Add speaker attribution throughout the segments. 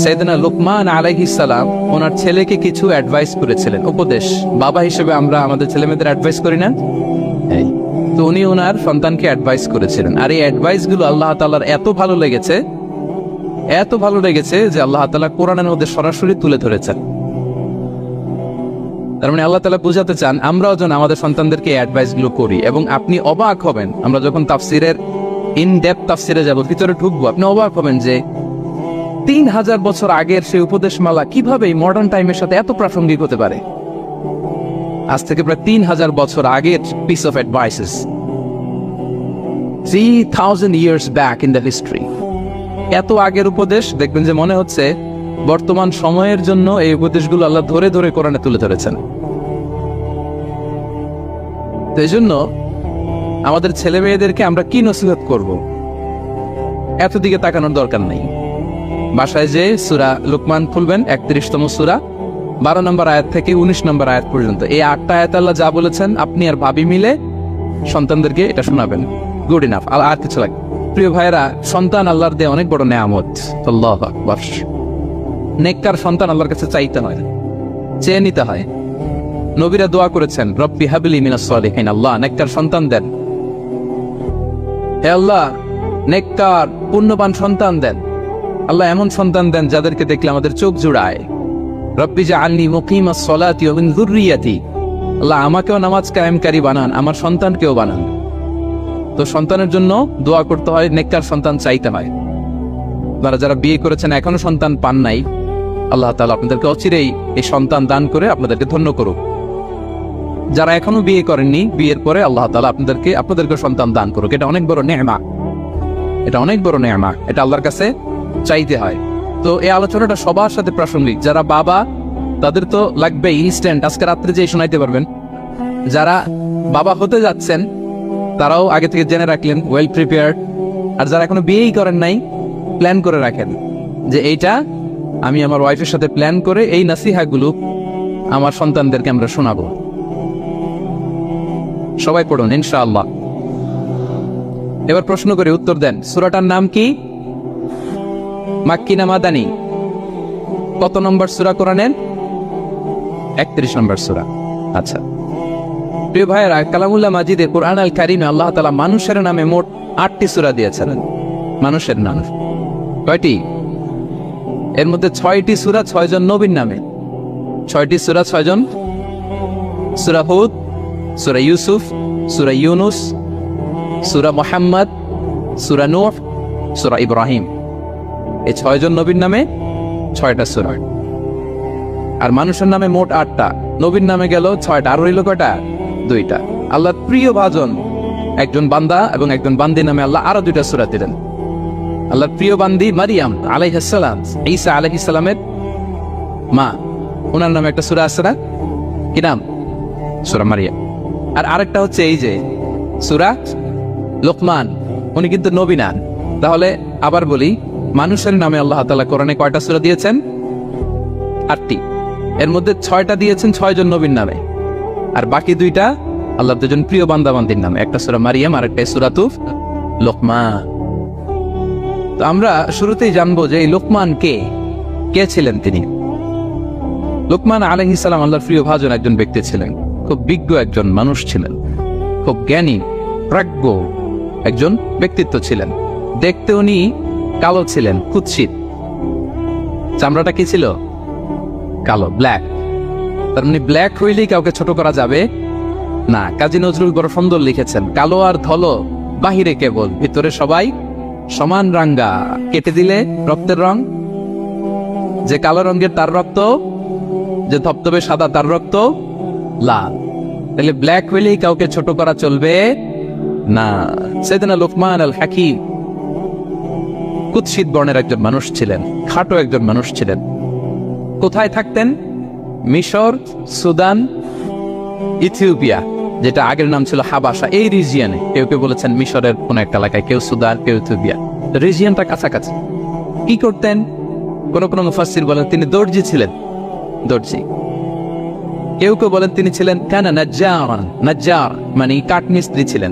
Speaker 1: সাইয়েদনা লুকমান আলাইহিস সালাম ওনার ছেলেকে কিছু অ্যাডভাইস করেছিলেন, উপদেশ। বাবা হিসেবে আমরা আমাদের ছেলেমেয়েদের অ্যাডভাইস করি না? তো উনি ওনার সন্তানকে অ্যাডভাইস করেছিলেন, আর এই অ্যাডভাইস গুলো আল্লাহ তাআলার এত ভালো লেগেছে যে আল্লাহ তাআলা কোরআনের মধ্যে সরাসরি তুলে ধরেছেন। তার মানে আল্লাহ তাআলা বুঝাতে চান আমরাও যেন আমাদের সন্তানদেরকে এই অ্যাডভাইস গুলো করি। এবং আপনি অবাক হবেন, আমরা যখন তাফসিরের ইন ডেপথ তাফসিরে যাব, ভিতরে ঢুকবো, আপনি অবাক হবেন যে 3000 বছর আগের সেই উপদেশমালা কিভাবে মডার্ন টাইমের সাথে এত প্রাসঙ্গিক হতে পারে। আজ থেকে প্রায় 3000 বছর আগের piece of advises, 3000 years back in the history। এত আগের উপদেশ, দেখবেন যে মনে হচ্ছে বর্তমান সময়ের জন্য এই উপদেশগুলো আল্লাহ ধরে ধরে কোরআনে তুলে ধরেছেন। তো এই জন্য আমাদের ছেলে মেয়েদেরকে আমরা কি নসিহত করব, এত দিকে তাকানোর দরকার নেই। বাসায় যে সূরা লুকমান খুলবেন, 31তম সূরা, 12 নম্বর আয়াত থেকে 19 নম্বর আয়াত পর্যন্ত, এই 8টা আয়াত আল্লাহ যা বলেছেন আপনি আর ভাবি মিলে সন্তানদেরকে এটা শোনাবেন। গুড ইনাফ, আর কিছু লাগে। প্রিয় ভাইয়েরা, সন্তান আল্লাহর দেয়া অনেক বড় নেয়ামত। আল্লাহু আকবার। নেককার সন্তান আল্লাহর কাছে চাইতে হয়, চেয়ে নিতে হয়। নবীরা দোয়া করেছেন, রব্বি হাবলি মিনাস সালিহিন, আল্লাহ নেককার সন্তান দেন, হে আল্লাহ নেককার পুণ্যবান সন্তান দেন। আল্লাহ এমন সন্তান দেন যাদেরকে দেখলে আমাদের চোখ জুড়ায়। রব্বি জাআলনি মুকিমাস সালাতি ওয়া মিন যুররিয়াতি, আল্লাহ আমাকেও নামাজ কায়েমকারী বানান, আমার সন্তানকেও বানান। তো সন্তানের জন্য দোয়া করতে হয়, নেককার সন্তান চাইতে হয়। আপনারা যারা বিয়ে করেছেন এখনো সন্তান পান নাই, আল্লাহ তাআলা আপনাদেরকে অচিরেই এই সন্তান দান করে আপনাদেরকে ধন্য করুক। যারা এখনো বিয়ে করেননি, বিয়ের পরে আল্লাহ তাআলা আপনাদেরকে সন্তান দান করুক। এটা অনেক বড় নেয়ামত, এটা অনেক বড় নেয়ামত, এটা আল্লাহর কাছে চাইতে হয়। তো এই আলোচনাটা সবার সাথে প্রাসঙ্গিক। যারা বাবা তাদের তো লাগবে ইনস্ট্যান্ট, আজকে রাত্রে যে শোনাইতে পারবেন। যারা বাবা হতে যাচ্ছেন তারাও আগে থেকে জেনে রাখলেন, ওয়েল প্রিপেয়ার্ড। আর যারা এখনো বিয়েই করেন নাই, প্ল্যান করে রাখেন যে এইটা আমি আমার ওয়াইফের সাথে প্ল্যান করে এই নাসিহাগুলো আমার সন্তানদেরকে আমরা শোনাবো। সবাই পড়ুন ইনশাআল্লাহ। এবার প্রশ্ন করে উত্তর দেন, সূরাটার নাম কি? মাক্কি না মাদানী? কত নম্বর সূরা কোরআনের? 31 নম্বর সূরা। আচ্ছা প্রিয় ভাইয়েরা, কালামুল্লাহ মাজিদে কুরআন আল কারীমে আল্লাহ তাআলা মানুষের নামে মোট 8টি সূরা দিয়েছেন। মানুষের নাম কয়টি? এর মধ্যে 6টি সূরা 6 জন নবীর নামে। 6টি সূরা 6 জন, সূরা হুদ, সূরা ইউসুফ, সূরা ইউনুস, সূরা মুহাম্মদ, সূরা নূহ, সূরা ইব্রাহিম। এই 6 জন নবীর নামে 6টা সূরা। আর মানুষের নামে মোট 8টা, নবীর নামে গেল 6টা, আর রইল কয়টা? 2টা। আল্লাহর প্রিয় ভাজন একজন বান্দা এবং একজন বান্দি নামে আল্লাহ আরো 2টা সূরা দিলেন। আল্লাহর প্রিয় বান্দি মারিয়াম আলাইহিস সালাম, ঈসা আলাইহিস সালামের মা, ওনার নামে একটা সূরা আছে না? কি নাম? সূরা মারিয়াম। আর আরেকটা হচ্ছে এই যে সূরা লুকমান, উনি কিন্তু নবী না। তাহলে আবার বলি, মানুষের নামে আল্লাহ তাআলা কোরআনে কয়টা সূরা দিয়েছেন? 8টি। এর মধ্যে 6টা দিয়েছেন 6 জন নবীর নামে, আর বাকি 2টা আল্লাহর 2জন প্রিয় বান্দা বান্দির নামে। একটা সূরা মারিয়াম আর একটা সূরাতুল লুকমান। তো আমরা শুরুতেই জানবো যে এই লুকমান কে ছিলেন? তিনি লুকমান আলাইহিস সালাম আল্লাহর প্রিয় ভাজন একজন ব্যক্তি ছিলেন, খুব বিজ্ঞ একজন মানুষ ছিলেন, খুব জ্ঞানী প্রাজ্ঞ একজন ব্যক্তিত্ব ছিলেন। দেখতে উনি কালো ছিলেন, কুৎসিত। চামড়াটা কি ছিল? কালো, ব্ল্যাক। তার মানে ব্ল্যাক হইলেই কাউকে ছোট করা যাবে না। কাজী নজরুল বড় সুন্দর লিখেছেন, কালো আর ধলো বাহিরে কেবল, ভিতরে সবাই সমান রাঙ্গা। কেটে দিলে রক্তের রং, যে কালো রঙের তার রক্ত, যে ধবধবে সাদা তার রক্ত লাল। তাহলে ব্ল্যাক হইলেই কাউকে ছোট করা চলবে না। সাইয়েদনা লুকমান আল হাকিম কুৎসিত বর্ণের একজন মানুষ ছিলেন, খাটো একজন মানুষ ছিলেন। কোথায় থাকতেন? মিশর, সুদান, ইথিওপিয়া, যেটা আগের নাম ছিল হাবাসা, এই রিজিয়নে। কেউ কেউ বলেছেন মিশরের কোন একটা এলাকায়, কেউ সুদান, কেউ ইথিওপিয়া। রিজিয়নটা কাছাকাছি। কি করতেন? কোন মুফাসসির বলেন তিনি দর্জি ছিলেন, দর্জি। কেউ কেউ বলেন তিনি ছিলেন কানা নাজ্জার, নাজ্জার মানে কাঠমিস্ত্রি ছিলেন।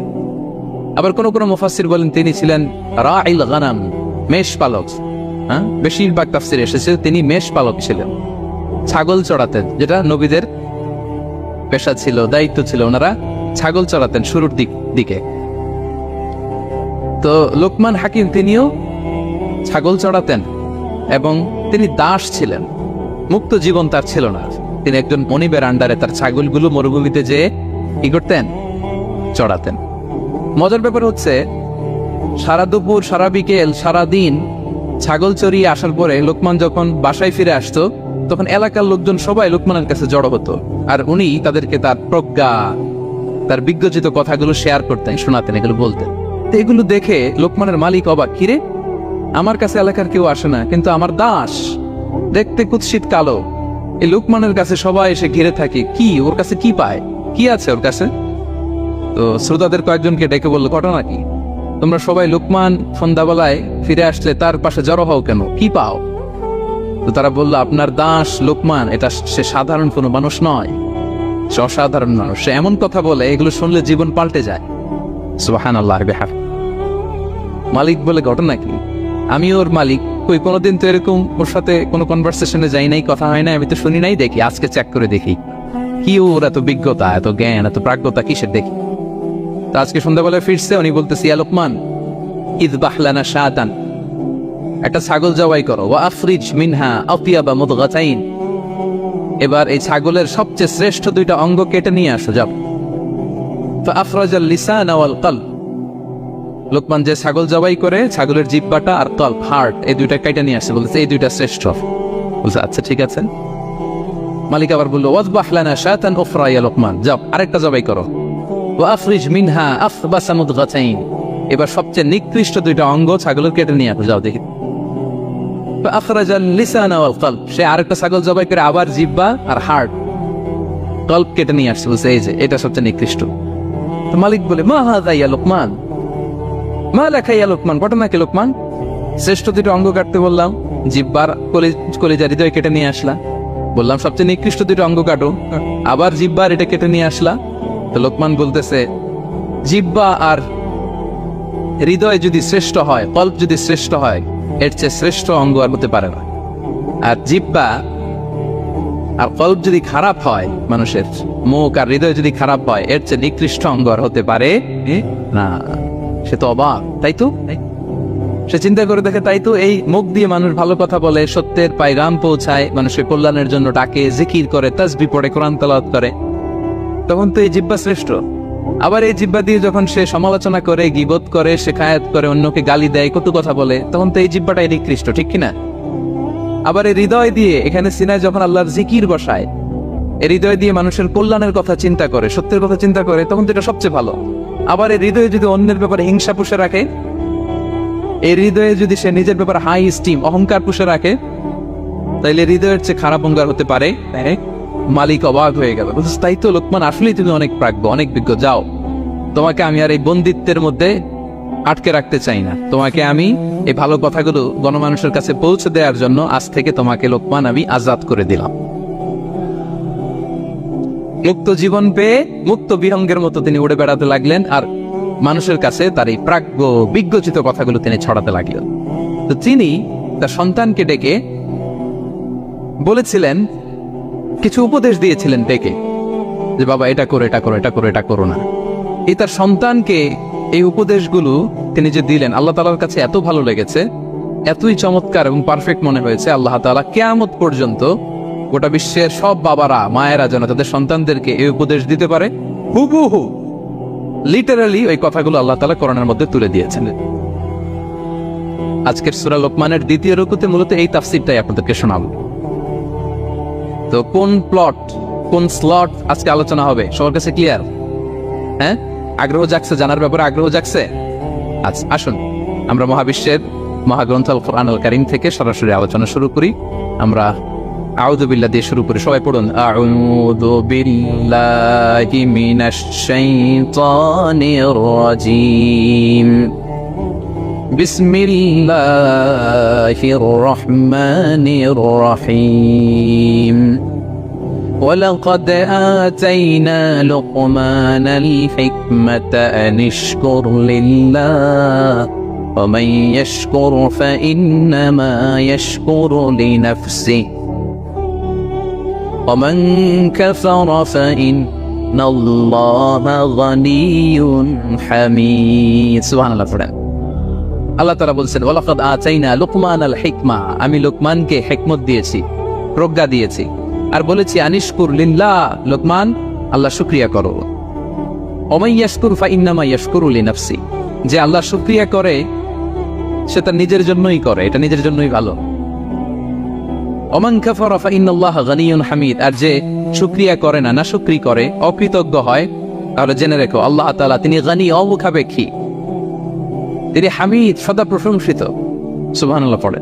Speaker 1: আবার কোন মুফাসসির বলেন তিনি ছিলেন রাইল গানাম, মেষ পালক। হ্যাঁ, বেশিরভাগ তাফসিরে এসেছে তিনি মেষ পালক ছিলেন, ছাগল চড়াতেন, যেটা নবীদের পেশা ছিল, দায়িত্ব ছিল, ওনারা ছাগল চড়াতেন শুরুর দিকে। তো লোকমান হাকিম তিনিও ছাগল চড়াতেন এবং তিনি দাস ছিলেন, মুক্ত জীবন তার ছিল না। তিনি একজন মনিবের আন্ডারে তার ছাগলগুলো মরুভূমিতে যেয়ে কি করতেন, চড়াতেন। মজার ব্যাপার হচ্ছে সারা দুপুর, সারা বিকেল, সারা দিন ছাগল চড়িয়ে আসার পরে লোকমান যখন বাসায় ফিরে আসতো, তখন এলাকার লোকজন সবাই লোকমানের কাছে জড়ো হতো, আর উনি তাদেরকে তার প্রজ্ঞা, তার বিজ্ঞচিত কথাগুলো শেয়ার করতেন, শোনাতেন, এগুলো বলতেন। তো এগুলো দেখে লোকমানের মালিক অবাক, কিরে আমার কাছে এলাকার কেউ আসে না, কিন্তু আমার দাস দেখতে কুৎসিত কালো, এই লোকমানের কাছে সবাই এসে ঘিরে থাকে, কি ওর কাছে কি পায়, কি আছে ওর কাছে? তো শ্রোতাদের কয়েকজনকে ডেকে বললো, ঘটনা কি? তোমরা সবাই লোকমান সন্ধ্যাবেলায় ফিরে আসলে তার পাশে জড়ো হও কেন, কি পাও? তো তারা বললো, আপনার দাস লোকমান, এটা সে সাধারণ কোনো মানুষ নয়, সে অসাধারণ মানুষ। সে এমন কথা বলে এগুলো শুনলে জীবন পাল্টে যায়। সুবহানাল্লাহ। মালিক বলে, ঘটনা কি? আমি ওর মালিক, কই কোনোদিন তো এরকম ওর সাথে কোনো কনভারসেশনে যাই নাই, কথা হয় না, আমি তো শুনি নাই, দেখি আজকে চেক করে দেখি কি ওর এত বিজ্ঞতা, এত জ্ঞান, এত প্রাজ্ঞতা কিসের দেখি। তো আজকে সন্ধ্যাবেলায় ফিরছে, উনি বলতেছি, ইয়া লোকমান ইযবাহ লানা শাতান, একটা ছাগল জবাই করো, ওয়া আফরিজ মিনহা আতিয়াবা মুদগাতাইন, এবার এই ছাগলের সবচেয়ে শ্রেষ্ঠ দুইটা অঙ্গ কেটে নিয়ে আসো, যাও। ফাআফরাজাল লিসান ওয়াল কলব, লোকমান যে ছাগল জবাই করে ছাগলের জিহ্বাটা আর কলব, হার্ট, এই দুইটা কেটে নিয়ে আসছে, বলছে এই দুইটা শ্রেষ্ঠ। বলছে আচ্ছা ঠিক আছে। মালিক আবার বললো, ওয়াযবাহ লানা শাতান উখরা ইয়া লোকমান, যাও আরেকটা জবাই করো, ওয়া আফরিজ মিনহা আফবাসা মুদগাতাইন, এবার সবচেয়ে নিকৃষ্ট দুইটা অঙ্গ ছাগলের কেটে নিয়ে আসো, যাও দেখি। ফাআখরাজাল লিসান ওয়াল কলব, সে আরেকটা ছাগল জবাই করে আবার জিহ্বা আর হার্ট, কলব কেটে নিয়ে আসছে, বলছে এই যে এটা সবচেয়ে নিকৃষ্ট। তো মালিক বলে, মা হাযা ইয়া লোকমান, মা লাকা ইয়া লোকমান, ঘটনা কি লোকমান? শ্রেষ্ঠ দুটো অঙ্গ কাটতে বললাম, জিহ্বার কলিজা হৃদয় কেটে নিয়ে আসলা, বললাম সবচেয়ে নিকৃষ্ট দুটো অঙ্গ কাটো, আবার জিহ্বার এটা কেটে নিয়ে আসলা। তো লোকমান বলতেছে, জিহ্বা আর হৃদয় যদি শ্রেষ্ঠ হয়, কল্প যদি শ্রেষ্ঠ হয়, এর চেয়ে শ্রেষ্ঠ অঙ্গ আর হতে পারে না। আর জিহ্বা আর কল্প যদি খারাপ হয়, মানুষের মুখ আর হৃদয় যদি খারাপ হয়, এর চেয়ে নিকৃষ্ট অঙ্গ আর হতে পারে না। সে তো অবাক, তাই তো? সে চিন্তা করে দেখে, তাই তো, এই মুখ দিয়ে মানুষ ভালো কথা বলে, সত্যের পায়গাম পৌঁছায়, মানুষের কল্যাণের জন্য ডাকে, জিকির করে, তাসবিহ পড়ে, কোরআন তেলাওয়াত করে, তখন তো এই জিহ্বা শ্রেষ্ঠ। আবার এই জিহ্বা দিয়ে যখন সে সমালোচনা করে, গীবত করে, শেখায়াত করে, অন্যকে গালি দেয়, কত কথা বলে, তখন তো এই জিহ্বাটাই নিকৃষ্ট, ঠিক কিনা? আবার এই হৃদয় দিয়ে, এখানে সিনায় যখন আল্লাহর জিকির বসায়, এই হৃদয় দিয়ে মানুষের কল্যাণের কথা চিন্তা করে, সত্যের কথা চিন্তা করে, তখন তো এটা সবচেয়ে ভালো। আবার এই হৃদয়ে যদি অন্যের ব্যাপারে হিংসা পুষে রাখে, এই হৃদয়ে যদি সে নিজের ব্যাপারে হাই স্টিম, অহংকার পুষে রাখে, তাইলে হৃদয়ের চেয়ে খারাপ অহংকার হতে পারে? মালিক অবাক হয়ে গেল, বলছে তাই তো লোকমান, আসলেই তুমি অনেক প্রাজ্ঞ, অনেক বিজ্ঞ, যাও, তোমাকে আমি আর এই বন্দিত্বের মধ্যে আটকে রাখতে চাই না, তোমাকে আমি এই ভালো কথাগুলো গণমানুষের কাছে পৌঁছে দেওয়ার জন্য আজ থেকে তোমাকে লোকমান আমি আজাদ করে দিলাম। মুক্ত জীবন পেয়ে মুক্ত বিহঙ্গের মতো তিনি উড়ে বেড়াতে লাগলেন, আর মানুষের কাছে তার এই প্রাজ্ঞ বিজ্ঞচিত কথাগুলো তিনি ছড়াতে লাগলেন। তো তিনি তার সন্তানকে ডেকে বলেছিলেন, কিছু উপদেশ দিয়েছিলেন ডেকে, যে বাবা এটা করো, এটা করো, এটা করো, এটা করো না। এই তার সন্তানকে এই উপদেশগুলো তিনি যে দিলেন, আল্লাহ তাআলার কাছে এত ভালো লেগেছে, এতই চমৎকার এবং পারফেক্ট মনে হয়েছে, আল্লাহ তাআলা কিয়ামত পর্যন্ত গোটা বিশ্বের সব বাবারা, মায়েরা যেন তাদের সন্তানদেরকে এই উপদেশ দিতে পারে, হুবহু লিটারালি ওই কথাগুলো আল্লাহ তাআলা কোরআনের মধ্যে তুলে দিয়েছেন। আজকের সূরা লোকমানের দ্বিতীয় রুকুতে মূলত এই তাফসীরটাই আপনাদেরকে শোনাবো। তো কোন প্লট, কোন স্লট আজকে আলোচনা হবে, সবার কাছে ক্লিয়ার? হ্যাঁ, আগ্রহ জাগছে, জানার ব্যাপারে আগ্রহ জাগছে? আচ্ছা আসুন আমরা মহাবিশ্বের মহাগ্রন্থ আল কোরআনুল কারীম থেকে সরাসরি আলোচনা শুরু করি। আমরা আউযু বিল্লাহ দিয়ে শুরু করি, সবাই পড়ুন, আউযু বিল্লাহি মিনাশ শাইতানির রাজীম, বিসমিল্লাহির রহমানির রহিম। ولقد آتينا لقمان الحكمة أن اشكر لله ومن يشكر فإنما يشكر لنفسه ومن كفر فإن الله غني حميد سبحان الله পড়েন আল্লাহ তাআলা বলেন ওয়ালাকাদ আতাইনা লুকমানাল হিকমা আমি লোকমানকে হিকমত দিয়েছি প্রজ্ঞা দিয়েছি আর বলেছি আনিশকুর লিল্লাহ লোকমান আল্লাহ শুকরিয়া করো ওমাই ইয়াশকুর ফাইন্নামা ইয়াশকুরু লিনাফসি যে আল্লাহ শুকরিয়া করে সে তার নিজের জন্যই করে এটা নিজের জন্যই ভালো ওমান কাফারা ফাইন্নাল্লাহা গানিয়ুন হামিদ আর যে শুকরিয়া করে না নাশুকরি করে অকৃতজ্ঞ হয় তাহলে জেনে রেখো আল্লাহ তাআলা তিনি গানি অমুখাপেক্ষী তিনি হামিদ সদা প্রশংসিত সুবহানাল্লাহ পড়ে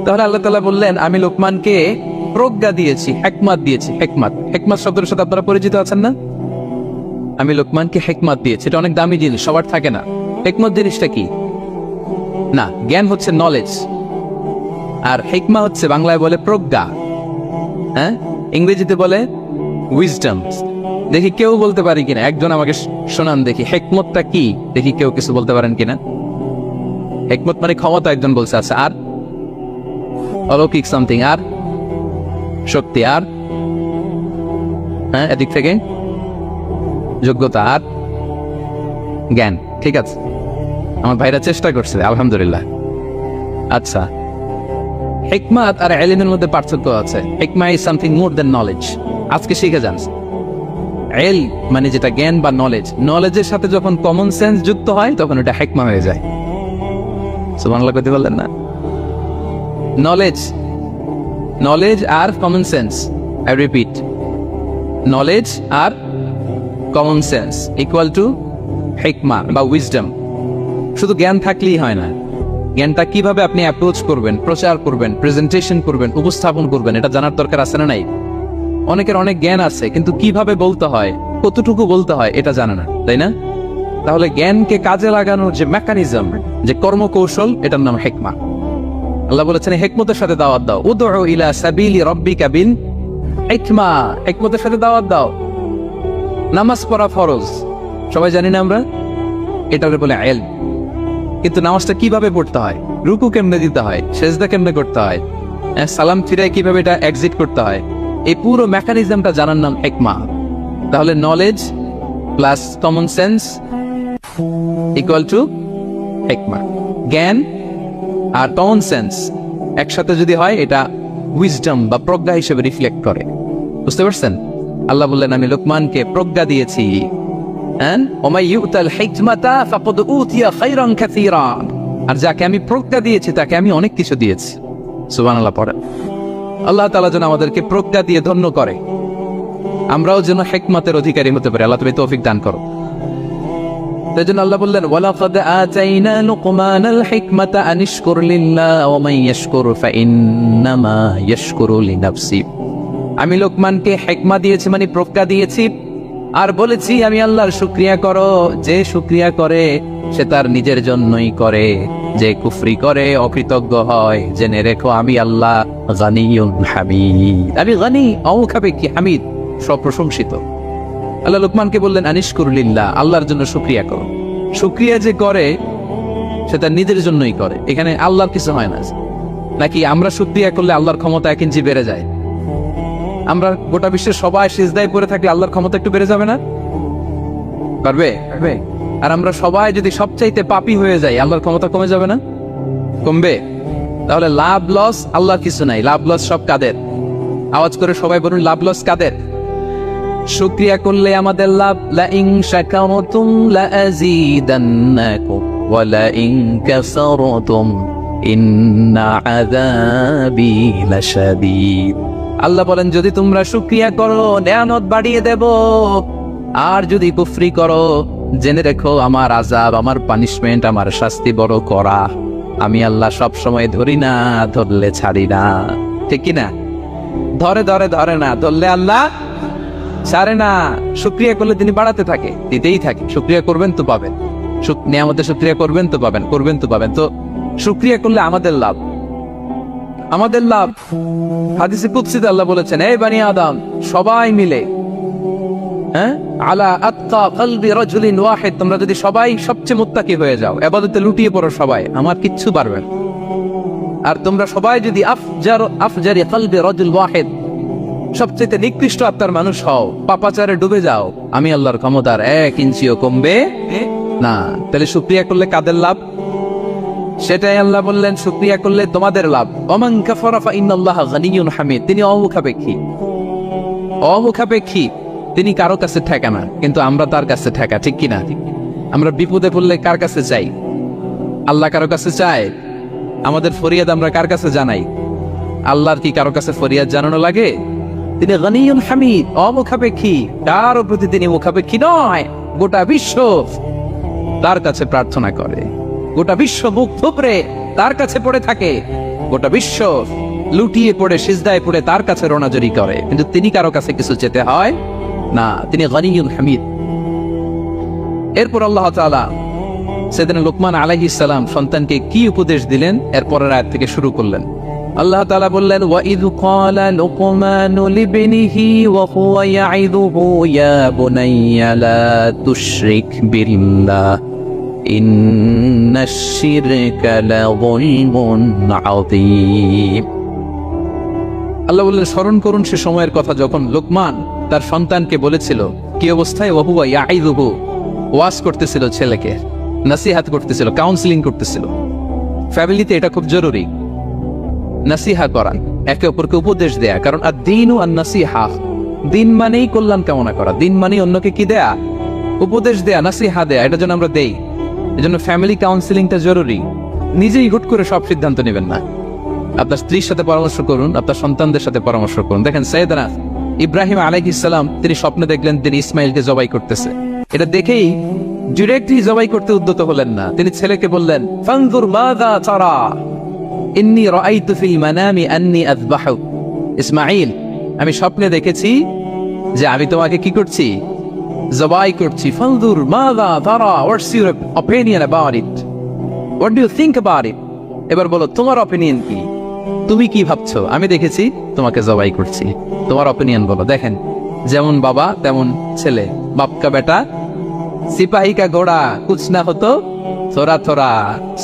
Speaker 1: তাহলে আল্লাহ তাআলা বললেন আমি লোকমানকে প্রজ্ঞা দিয়েছি হিকমত দিয়েছি হিকমত শব্দের সাথে আপনারা পরিচিত আছেন না আমি লোকমানকে হিকমত দিয়েছি এটা অনেক দামি জিনিস সবার থাকে না হিকমত জিনিসটা কি না জ্ঞান হচ্ছে নলেজ আর হিকমা হচ্ছে বাংলায় বলে প্রজ্ঞা হ্যাঁ ইংরেজিতে বলে উইজডম দেখি কেউ বলতে পারি কিনা একজন আমাকে শোনান দেখি হিকমতটা কি দেখি কেউ কিছু বলতে পারেন কিনা হিকমত মানে ক্ষমতা একজন বলছে আচ্ছা আর অলৌকিক সামথিং আর শক্তি আর হ্যাঁ এদিক থেকে যোগ্যতা আর জ্ঞান ঠিক আছে আমার ভাইরা চেষ্টা করছে আলহামদুলিল্লাহ আচ্ছা হিকমত আর ইলমের মধ্যে পার্থক্য আছে হিকমা is something more than knowledge আজকে শিখে যান ইলম মানে যেটা জ্ঞান বা নলেজের সাথে যখন কমন সেন্স যুক্ত হয় তখন এটা হিকমা হয়ে যায় সুবহানাল্লাহ কইতে বললেন না নলেজ আর common sense I repeat knowledge আর কমন সেন্স ইকুয়াল টু হিকমা বা উইজডম শুধু জ্ঞান থাকলেই হয় না জ্ঞানটা কিভাবে আপনি অ্যাপ্রোচ করবেন প্রচার করবেন প্রেজেন্টেশন করবেন উপস্থাপন করবেন এটা জানার দরকার আছে না নাই অনেকের অনেক জ্ঞান আছে কিন্তু কিভাবে বলতে হয় কতটুকু বলতে হয় এটা জানে না তাই না তাহলে জ্ঞানকে কাজে লাগানোর যে মেকানিজম যে কর্মকৌশল এটার নাম হিকমা আল্লাহ বলেছেন হিকমতের সাথে দাওয়াত দাও উদউ ইলা সাবিলি রাব্বিকা বিল হিকমা হিকমতের সাথে দাওয়াত দাও নামাজ পড়া ফরজ সবাই জানি না আমরা এটাকে বলে ইলম কিন্তু নামাজটা কিভাবে পড়তে হয় রুকু কেমনে দিতে হয় সেজদা কেমনে করতে হয় সালাম ফিরে কিভাবে এটা এক্সিট করতে হয় এই পুরো মেকানিজমটা জানার নাম হিকমা তাহলে knowledge plus common sense equal to হিকমা জ্ঞান আর কমন সেন্স একসাথে যদি হয় এটা উইজডম বা প্রজ্ঞা হিসেবে রিফ্লেক্ট করে বুঝতে পারছেন আল্লাহ বললেন আমি লোকমানকে প্রজ্ঞা দিয়েছি আর যাকে আমি প্রজ্ঞা দিয়েছি তাকে আমি অনেক কিছু দিয়েছি সুবহানাল্লাহ পড়ে আল্লাহ তাআলা যেন আমাদেরকে প্রজ্ঞা দিয়ে ধন্য করে আমরাও যেন হিকমতের অধিকারী হতে পারি আল্লাহ তুমি তৌফিক দান করো তাই জন্য আল্লাহ বললেন ওয়ালাকাদ আতাইনা লুকমানাল হিকমাতা আনিশকুর লিল্লাহ ওয়া মান ইয়াশকুর ফাইন্নামা ইয়াশকুরু লিনাফসি আমি লোকমানকে হিকমা দিয়েছি মানে প্রজ্ঞা দিয়েছি আর বলেছি আমি আল্লাহর শুকরিয়া করো যে শুকরিয়া করে সে তার নিজের জন্যই করে যে কুফরি করে অকৃতজ্ঞ হয় জেনে রেখো আমি আল্লাহ গানিয়ুন হামিদ আমি গানি অমুখাপেক্ষী হামিদ সব প্রশংসিত আল্লাহ লোকমানকে বললেন আনিশকুর লিল্লাহ আল্লাহর জন্য শুকরিয়া করো শুকরিয়া যে করে সে তার নিজের জন্যই করে এখানে আল্লাহর কিছু হয় না নাকি আমরা শুকরিয়া করলে আল্লাহর ক্ষমতা 1 ইঞ্চি বেড়ে যায় আমরা গোটা বিশ্বের সবাই সিজদায় পড়ে থাকলে আল্লাহর ক্ষমতা একটু বেড়ে যাবে না পারবে আর আমরা সবাই যদি সবচাইতে পাপী হয়ে যাই আল্লাহর ক্ষমতা কমে যাবে না কমবে তাহলে লাভ লস আল্লাহর কিছু নাই লাভ লস সব কাদের আওয়াজ করে সবাই বলুন লাভ লস কাদের শুকরিয়া করলে আমাদের লাভ লা ইন শাকারতুম লা আযীদান্নাকুম ওয়া লা ইন কাফারতুম ইন্না আযাবি লাশাদীদ আল্লাহ বলেন যদি তোমরা শুকরিয়া করো নেয়ামত বাড়িয়ে দেব আর যদি কুফরি করো জেনে রেখো আমার আযাব আমার পানিশমেন্ট আমার শাস্তি বড় কড়া আমি আল্লাহ সব সময় ধরি না ধরলে ছাড়ি না ঠিক কি না ধরে না ধরলে আল্লাহ ছাড়ে না শুকরিয়া করলে তিনি বাড়াতে থাকে দিতেই থাকে শুকরিয়া করবেন তো পাবেন নিয়ামতের শুকরিয়া করবেন তো পাবেন তো শুকরিয়া করলে আমাদের লাভ হাদিসে কুদসিতে আল্লাহ বলেছেন এই বানি আদম সবাই মিলে আলা আতকা কলবি রাজুলিন ওয়াহিদ, তোমরা যদি সবাই সবচেয়ে মুত্তাকি হয়ে যাও, ইবাদতে লুটিয়ে পড়ো সবাই, আমার কিচ্ছু পারবে না। আর তোমরা সবাই যদি আফজারি কলবি রাজুল ওয়াহিদ, সবচেয়ে নিকৃষ্ট আত্মার মানুষ হও, পাপাচারে ডুবে যাও, আমি আল্লাহর ক্ষমতার 1 ইঞ্চিও কমবে না। তাহলে শুকরিয়া করলে কাদের লাভ? সেটাই আল্লাহ বললেন, শুকরিয়া করলে তোমাদের লাভ। ওমান কাফারা ফা ইন্নাল্লাহা গানিয়্যুন হামিদ, তিনি অমুখাপেক্ষী, তিনি কারো কাছে ঠেকা না, কিন্তু আমরা তার কাছে ঠেকা, ঠিক কিনা? আমরা বিপদে পড়লে কার কাছে চাই? আল্লাহ কারো কাছে চায়? আমাদের ফরিয়াদ আমরা কার কাছে জানাই? আল্লাহর কি কারো কাছে ফরিয়াদ জানানো লাগে? তিনি গানিয়্যুন হামিদ, অমুখাপেক্ষী, কারো প্রতি তিনি মুখাপেক্ষী নয়। গোটা বিশ্ব তার কাছে প্রার্থনা করে, গোটা বিশ্ব মুখ থুবড়ে তার কাছে পড়ে থাকে, গোটা বিশ্ব লুটিয়ে পড়ে সিজদায় পড়ে তার কাছে রোনাজরি করে, কিন্তু তিনি কারো কাছে কিছু চেতে হয় না, তিনি গানিয়্যুন হামিদ। এরপর আল্লাহ তাআলা সাইয়েদনা লুকমান আলাইহিস সালাম সন্তানকে কি উপদেশ দিলেন এরপরের আয়াত থেকে শুরু করলেন। আল্লাহ তাআলা বললেন, ওয়া ইয ক্বালা লুকমানু লিবনিহি ওয়া হুয়া ইয়াইযুহু ইয়া বুনাইয়া লা তুশরিক বিল্লাহ ইন্নাশ শিরকা লাযুলমুন আযীম। আল্লাহ বললেন, স্মরণ করুন সে সময়ের কথা যখন লোকমান তার সন্তানকে বলেছিল, কি অবস্থায়? ওয়া হুয়া ইয়াইযুহু, ওয়াজ করতেছিল, ছেলেকে নসিহত করতেছিল, কাউন্সেলিং করতেছিল। ফ্যামিলিতে এটা খুব জরুরি, নসিহা করা, একে অপরকে উপদেশ দেয়া। কারণ আদ-দীনু আন-নাসিহা, দিন মানেই কল্যাণ কামনা করা, দিন মানেই অন্যকে কি দেয়া? উপদেশ দেয়া, নসিহা দেয়া। এটা যেন আমরা দেই, এজন্য ফ্যামিলি কাউন্সেলিংটা জরুরি। নিজেই হুট করে সব সিদ্ধান্ত নেবেন না, আপনার স্ত্রীর সাথে পরামর্শ করুন, আপনার সন্তানদের সাথে পরামর্শ করুন। দেখেন সাইয়েদনা ইব্রাহিম আলাইহিস সালাম, তিনি স্বপ্নে দেখলেন তিনি ইসমাইলকে জবাই করতেছে। এটা দেখেই ডিরেক্টলি জবাই করতে উদ্যত হলেন না, তিনি ছেলেকে বললেন, ফানজুর মাযা তারা ইন্নী রাআইতু ফিল মানামি আন্নী আযবাহু। ইসমাঈল, আমি স্বপ্নে দেখেছি যে আমি তোমাকে কি করছি? জবাই করছি। ফানজুর মাযা তারা, what's your opinion about it, what do you think about it. এবার বলো তোমার অপিনিয়ন কি, তুমি কি ভাবছো? আমি দেখেছি তোমাকে জবাই করছি, তোমার অপিনিয়ন বলো। দেখেন, যেমন বাবা তেমন ছেলে, বাপ কা বেটা সিপাহী কা ঘোড়া কুছ না হতো থোড়া থোড়া,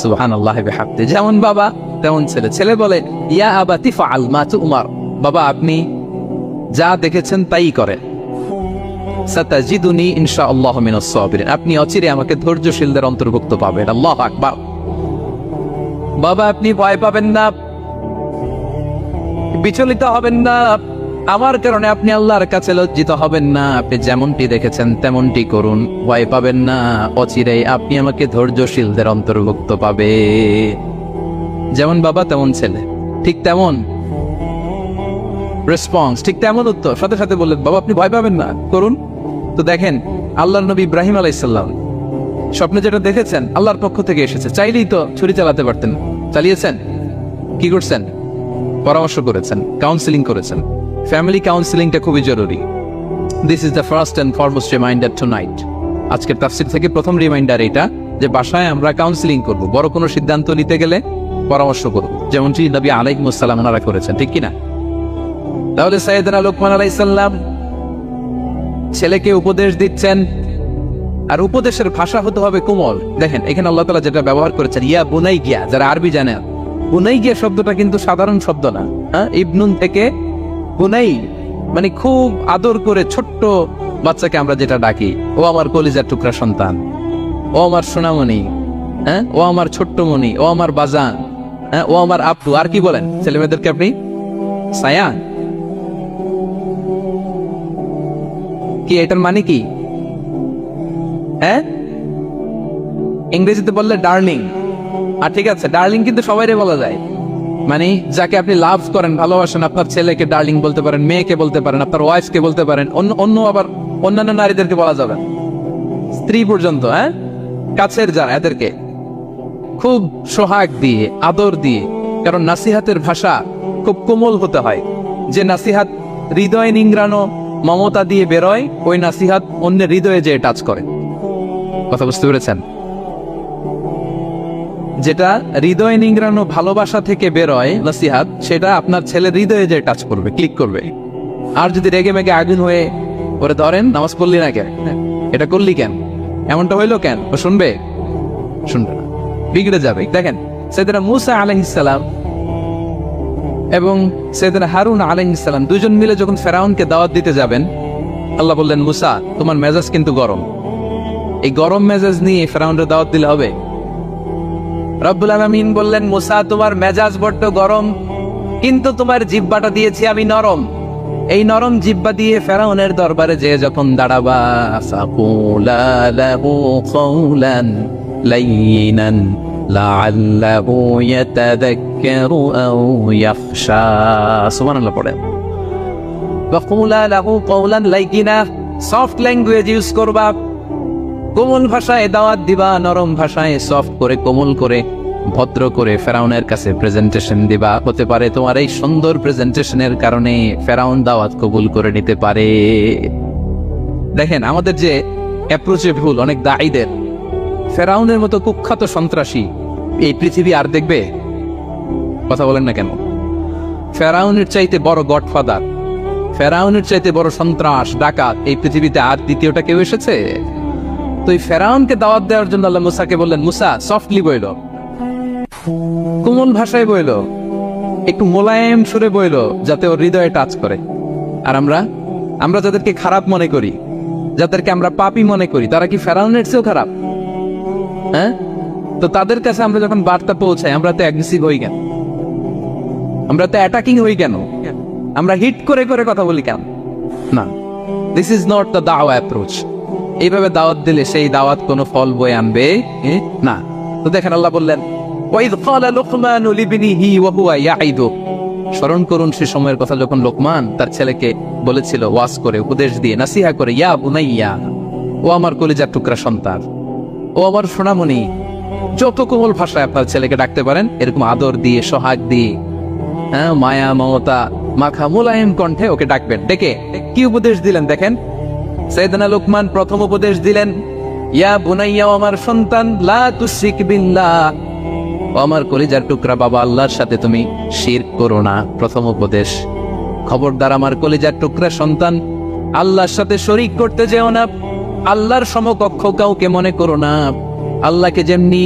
Speaker 1: সুবহানাল্লাহ বিহামদি। যেমন বাবা তেমন ছেলে। ছেলে বলে, ইয়া আবাতি ফাআল মা তুমার, বাবা আপনি যা দেখেছেন তাই করেন। সাতাজিদুনি ইনশাআল্লাহু মিনাস সাবিরিন, আপনি অচিরে আমাকে ধৈর্যশীলদের অন্তর্ভুক্ত পাবেন। আল্লাহু আকবার। বাবা আপনি ভয় পাবেন না, বিচলিত হবেন না, আমার কারণে আপনি আল্লাহর কাছে লজ্জিত হবেন না, আপনি যেমনটি দেখেছেন তেমনটি করুন, ভয় পাবেন না, অচিরেই আপনি আমাকে ধৈর্যশীলদের অন্তর্ভুক্ত পাবে। যেমন বাবা তেমন ছেলে, ঠিক তেমন রেসপন্স, ঠিক তেমন উত্তর। সাথে সাথে বললেন, বাবা আপনি ভয় পাবেন না, করুন। তো দেখেন, আল্লাহর নবী ইব্রাহিম আলাইহিস সালাম স্বপ্নে যেটা দেখেছেন আল্লাহর পক্ষ থেকে এসেছে, চাইলেই তো ছুরি চালাতে পারতেন, চালিয়েছেন? কি করছেন? পরামর্শ করেছেন, কাউন্সেলিং করেছেন। ফ্যামিলি কাউন্সেলিংটা খুবই জরুরি। This is the first and foremost reminder tonight. আজকের তাফসীর থেকে প্রথম রিমাইন্ডার এটা, যে বাসায় আমরা কাউন্সেলিং করব, বড় কোনো সিদ্ধান্ত নিতে গেলে পরামর্শ করব, যেমনটি নবী আলাইহিস সালাম ওনারা করেছেন, ঠিক কিনা? তাহলে সাইয়েদনা লোকমান আলাইহিস সালাম ছেলেকে উপদেশ দিচ্ছেন, আর উপদেশের ভাষা হতে হবে কোমল। দেখেন এখানে আল্লাহ তাআলা যেটা ব্যবহার করেছেন, ইয়া বুনাইয়া, যারা আরবি জানে, বুনাইয়া শব্দটা কিন্তু সাধারণ শব্দ না। ইবনুন থেকে বুনাই মানে খুব আদর করে ছোট্ট বাচ্চাকে আমরা যেটা ডাকি, ও আমার কলিজার টুকরা সন্তান, ও আমার সোনামণি, ও আমার ছোট্ট মণি, ও আমার বাজান, ও আমার আপু। আর কি বলেন ছেলেমেয়েদেরকে আপনি? সায়া। কি এটার মানে কি? ইংরেজিতে বললে ডার্লিং। আর ঠিক আছে, ডার্লিং কিন্তু সবাইরে বলা যায়, মানে যাকে আপনি লাভ করেন, ভালোবাসেন, আপনার ছেলেকে ডার্লিং বলতে পারেন, মেয়েকে বলতে পারেন, আপনার ওয়াইফকে বলতে পারেন, অন্য আবার অন্যান্য নারীদেরকে বলা যাবে, স্ত্রী পর্যন্ত, কাছের যারা, এদেরকে খুব সোহাগ দিয়ে, আদর দিয়ে। কারণ নাসিহাতের ভাষা খুব কোমল হতে হয়। যে নাসিহাত হৃদয় নিংড়ানো মমতা দিয়ে বেরোয়, ওই নাসিহাত অন্যের হৃদয়ে যে টাচ করে। কথা বুঝতে পেরেছেন? যেটা হৃদয় নিংড়ানো ভালোবাসা থেকে বেরোয় নাসিহাত, সেটা আপনার ছেলের হৃদয়ে যে টাচ করবে, ক্লিক করবে। আর যদি রেগে মেগে আগুন হয়ে ওরে ধরেন, নামাজ পড়লি না কেন, এটা করলি কেন, এমনটা হইলো কেন, ও শুনবে? শুনবে না, বিগড়ে যাবে। দেখেন সাইয়েদনা মূসা আলাইহিস সালাম এবং সাইয়েদনা হারুন আলাইহিস সালাম দুজন মিলে যখন ফেরাউনকে দাওয়াত দিতে যাবেন, আল্লাহ বললেন, মূসা তোমার মেজাজ কিন্তু গরম, এই গরম মেজাজ নিয়ে ফেরাউনের দাওয়াত দিলে হবে? রব্বুল আলামিন বললেন, মূসা তোমার মেজাজ বড্ড গরম, কিন্তু তোমার জিহ্বাটা দিয়েছি আমি নরম, এই নরম জিহ্বা দিয়ে ফেরাউনের দরবারে যেয়ে যখন দাঁড়াবা, ফাকুলা লাহু কাওলান লাইয়িনান লাআল্লাহু ইয়াতাযাক্কারু আও ইয়াখশা। সুবহানাল্লাহ পড়েন। ফাকুলা লাহু কাওলান লাইয়িনা, সফট ল্যাঙ্গুয়েজ ইউজ করবা, কোমল ভাষায় দাওয়াত দিবা, নরম ভাষায় সফট করে কোমল করে ভদ্র করে ফেরাউনের কাছে প্রেজেন্টেশন দিবা। হতে পারে তোমার এই সুন্দর প্রেজেন্টেশনের কারণে ফেরাউন দাওয়াত কবুল করে নিতে পারে। দেখেন আমাদের যে অ্যাপ্রোচে ভুল অনেক দায়ীদের। ফেরাউনের মতো কুখ্যাত সন্ত্রাসী এই পৃথিবী আর দেখবে? কথা বলেন না কেন? ফেরাউনের চাইতে বড় গডফাদার, ফেরাউনের চাইতে বড় সন্ত্রাস ডাকাত এই পৃথিবীতে আর দ্বিতীয়টা কেউ এসেছে? তো এই ফেরাউনকে দাওয়াত দেওয়ার জন্য আল্লাহ মুসাকে বললেন, মুসা সফটলি বইল, কোমল ভাষায় বইল, একটু মোলায়েম সুরে বইল, যাতে ওর হৃদয়ে টাচ করে। আর আমরা যাদেরকে খারাপ মনে করি, যাদেরকে আমরা পাপী মনে করি, তারা কি ফেরাউনের চেয়েও খারাপ? হ্যাঁ, তো তাদের কাছে আমরা যখন বার্তা পৌঁছাই, আমরা তো অ্যাগ্রেসিভ হই কেন? আমরা তো অ্যাটাকিং হই কেন? আমরা হিট করে করে কথা বলি কেন? না, দিস ইজ নট দ্য দাওয়া অ্যাপ্রোচ। এইভাবে দাওয়াত দিলে সেই দাওয়াত কোনো ফল বয়ে আনবে না। তো দেখেন আল্লাহ বললেন, ওয়াইদ ক্বালা লুকমানু লিবনিহি ওয়া হুয়া ইয়াইদু, স্মরণ করুন সে সময়ের কথা যখন লোকমান তার ছেলেকে বলেছিল ওয়াজ করে, উপদেশ দিয়ে, নাসিহা করে, ইয়া বুনাইয়া, ও আমার কলিজার টুকরা সন্তান, ও আমার সোনামণি। যত কোমল ভাষায় আপনার ছেলেকে ডাকতে পারেন, এরকম আদর দিয়ে, সোহাগ দিয়ে, হ্যাঁ, মায়া মমতা মাখা মোলায়েম কণ্ঠে ওকে ডাকবেন। ডেকে কি উপদেশ দিলেন দেখেন। সাইয়েদনা লোকমান প্রথম উপদেশ দিলেন, ইয়া বুনাইয়া, আমার সন্তান, লা তুশরিক বিল্লাহ, আমার কলিজার টুকরা বাবা, আল্লাহর সাথে তুমি শিরক করো না। প্রথম উপদেশ, খবরদার আমার কলিজার টুকরা সন্তান, আল্লাহর সাথে শরীক করতে যেও না, আল্লাহর সমকক্ষ কাউকে মনে করো না। আল্লাহকে যেমনি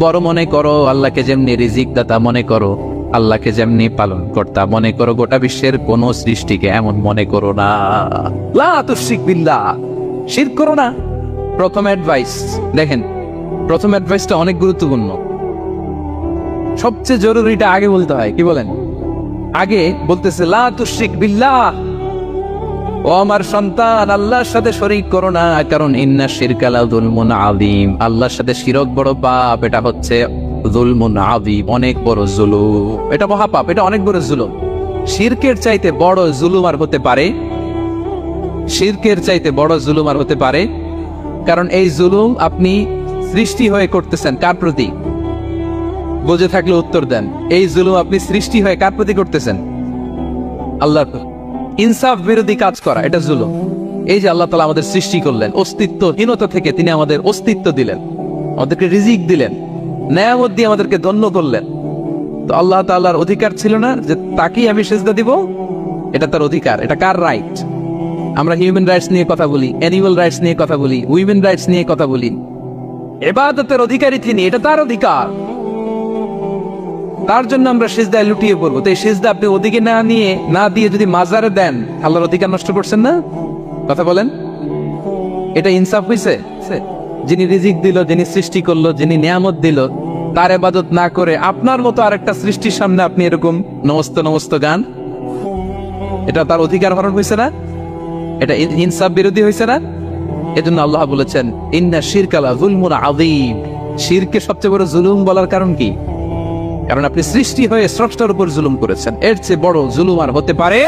Speaker 1: বড় মনে করো, আল্লাহকে যেমনি রিজিক দাতা মনে করো, আল্লাহকে যেমনি পালন কর্তা মনে করো, গোটা বিশ্বের কোন সৃষ্টিকে এমন মনে করো না। লা তুশরিক বিল্লাহ, শিরক করো না। প্রথম অ্যাডভাইস দেখেন, প্রথম অ্যাডভাইসটা অনেক গুরুত্বপূর্ণ। সবচেয়ে জরুরিটা আগে বলতে হয়। কি বলেন? আগে বলতেছে লা তুশরিক বিল্লাহ, ও আমার সন্তান, আল্লাহর সাথে শরীক করো না, কারণ ইন্না শিরকা লা যুলমুন আযীম, আল্লাহর সাথে শিরক বড় পাপ, এটা হচ্ছে যুলমুন আযীম, অনেক বড় জুলুম, এটা মহাপাপ, এটা অনেক বড় জুলুম। শিরকের চাইতে বড় জুলুম আর হতে পারে? শিরকের চাইতে বড় জুলুম আর হতে পারে? কারণ এই জুলুম আপনি সৃষ্টি হয়ে করতেছেন কার প্রতি? বুঝে থাকলে উত্তর দেন। এই জুলুম আপনি সৃষ্টি হয়ে কার প্রতি করতেছেন? আল্লাহর প্রতি। ইনসাফ বিরোধী কাজ করা, এটা জুলুম। এই যে আল্লাহ তাআলা আমাদের সৃষ্টি করলেন, অস্তিত্বহীনতা থেকে তিনি আমাদের অস্তিত্ব দিলেন, আমাদেরকে রিজিক দিলেন, নেয়ামত দিয়ে আমাদেরকে ধন্য করলেন। তো আল্লাহ তাআলার অধিকার ছিল না যে তাকেই আমি সিজদা দিব? এটা তার অধিকার। এটা কার রাইট? আমরা হিউম্যান রাইটস নিয়ে কথা বলি, অ্যানিমাল রাইটস নিয়ে কথা বলি, উইমেন রাইটস নিয়ে কথা বলি। ইবাদতের অধিকারী তিনি, এটা তার অধিকার। তার জন্য আমরা সিজদায় লুটিয়ে পড়বো। তো এই সিজদা আপনি ওদিকে না দিয়ে যদি মাজারে দেন, আল্লাহর অধিকার নষ্ট করছেন না? কথা বলেন, এটা ইনসাফ হইছে? যিনি রিজিক দিল, যিনি সৃষ্টি করলো, যিনি নিয়ামত দিল, তার ইবাদত না করে আপনার মতো আরেকটা সৃষ্টির সামনে আপনি এরকম নমস্ত নমস্ত গান, এটা তার অধিকার হরণ হয়েছে না? এটা ইনসাফ বিরোধী হয়েছে না? এজন্য আল্লাহ বলেছেন, ইন্না শিরকা লা যুলমুন আযীম, শিরকে সবচেয়ে বড় জুলুম বলার কারণ কি? কারণ আপনি সৃষ্টি হয়ে স্রষ্টার উপর জুলুম করেছেন। এর চেয়ে বড় জুলুম আর হতে পারে?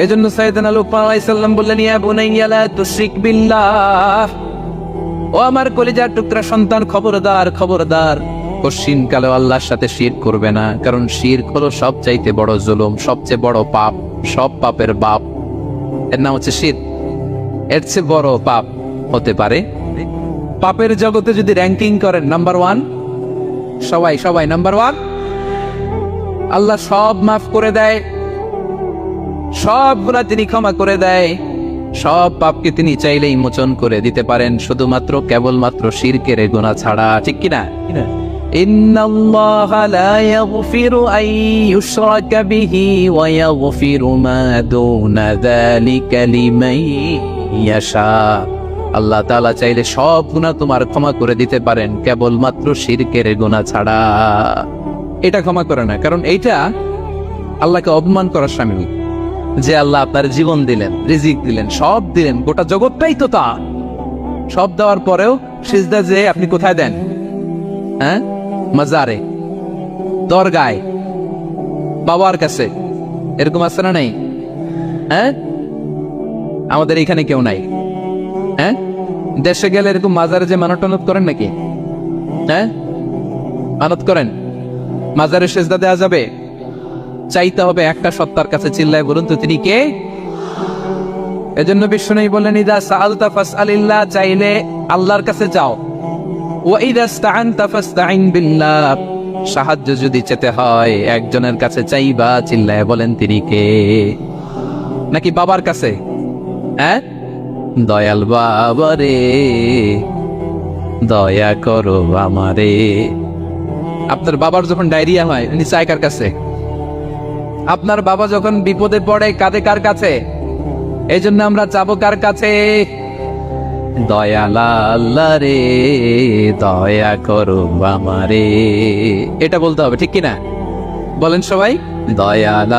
Speaker 1: এজন্য সাইয়েদনা লুকমান আলাইহিস সালাম বললেন, ইয়া বুনাইয়া লা তুশরিক বিল্লাহ, ও আমার কলিজার টুকরা সন্তান, খবরদার খবরদার, কশিন কালে আল্লাহর সাথে শিরক করবে না। কারণ শিরক হলো সবচাইতে বড় জুলুম, সবচেয়ে বড় পাপ, সব পাপের বাপ, এর নাম হচ্ছে শিরক। এর চেয়ে বড় পাপ হতে পারে? পাপের জগতে যদি র্যাঙ্কিং করেন, নাম্বার 1 সবাই নাম্বার 1। আল্লাহ সব মাফ করে দেয়, সব গুনাহ তিনি ক্ষমা করে দেয়, সব পাপকে তিনি চাইলেই মোচন করে দিতে পারেন, শুধুমাত্র কেবলমাত্র শিরকের গুনাহ ছাড়া। ঠিক কিনা? ইন্নাল্লাহা লা ইয়াগফিরু আন ইউশরাকা বিহি ওয়া ইয়াগফিরু মা দুনা যালিকা লিমান ইয়াশা। আল্লাহ তাআলা চাইলে সব গুনাহ তোমার ক্ষমা করে দিতে পারেন, কেবলমাত্র শিরকের গুনাহ ছাড়া। এটা ক্ষমা করে না, কারণ এইটা আল্লাহকে অপমান করার শামিল। যে আল্লাহ আপনার জীবন দিলেন, রিজিক দিলেন, সব দিলেন, গোটা জগৎটাই তো তা, সব দেওয়ার পরেও সিজদা যে আপনি কোথায় দেন? হ্যাঁ, মাজারে, দরগায়, বাবার কাছে। এরকম আছে না নাই? হ্যাঁ, আমাদের এখানে কেউ নাই। হ্যাঁ, দেশে গেলে এরকম মাজারে যে মানত টানত করেন নাকি? হ্যাঁ, মানত করেন? মাজারে সিজদা দেওয়া যাবে? চাইতে হবে একটা সত্তার কাছে। চিল্লায় বলুন তো তিনি কে? এজন্য বিষ্ণু বললেন, ইদা সাআলতা ফাসআলিল্লাহ, চাইলে আল্লাহর কাছে যাও। ওয়া ইদা ইসতাআনতা ফাসতাইন বিল্লাহ, সাহায্য যদি চেতে হয় একজনের কাছে চাইবা। চিল্লায় বলেন তিনি কে? নাকি বাবার কাছে? হ্যাঁ, দয়াল বাবা রে দয়া করো আমারে। আপনার বাবার যখন ডায়রিয়া হয় উনি চায় কার কাছে? আপনার বাবা যখন বিপদে পড়ে কাঁদে কার কাছে? এই জন্য আমরা যাবো কার কাছে? দয়াল আল্লাহ রে দয়া করো আমারে। এটা বলতে হবে, ঠিক কিনা? বলেন সবাই, দয়াল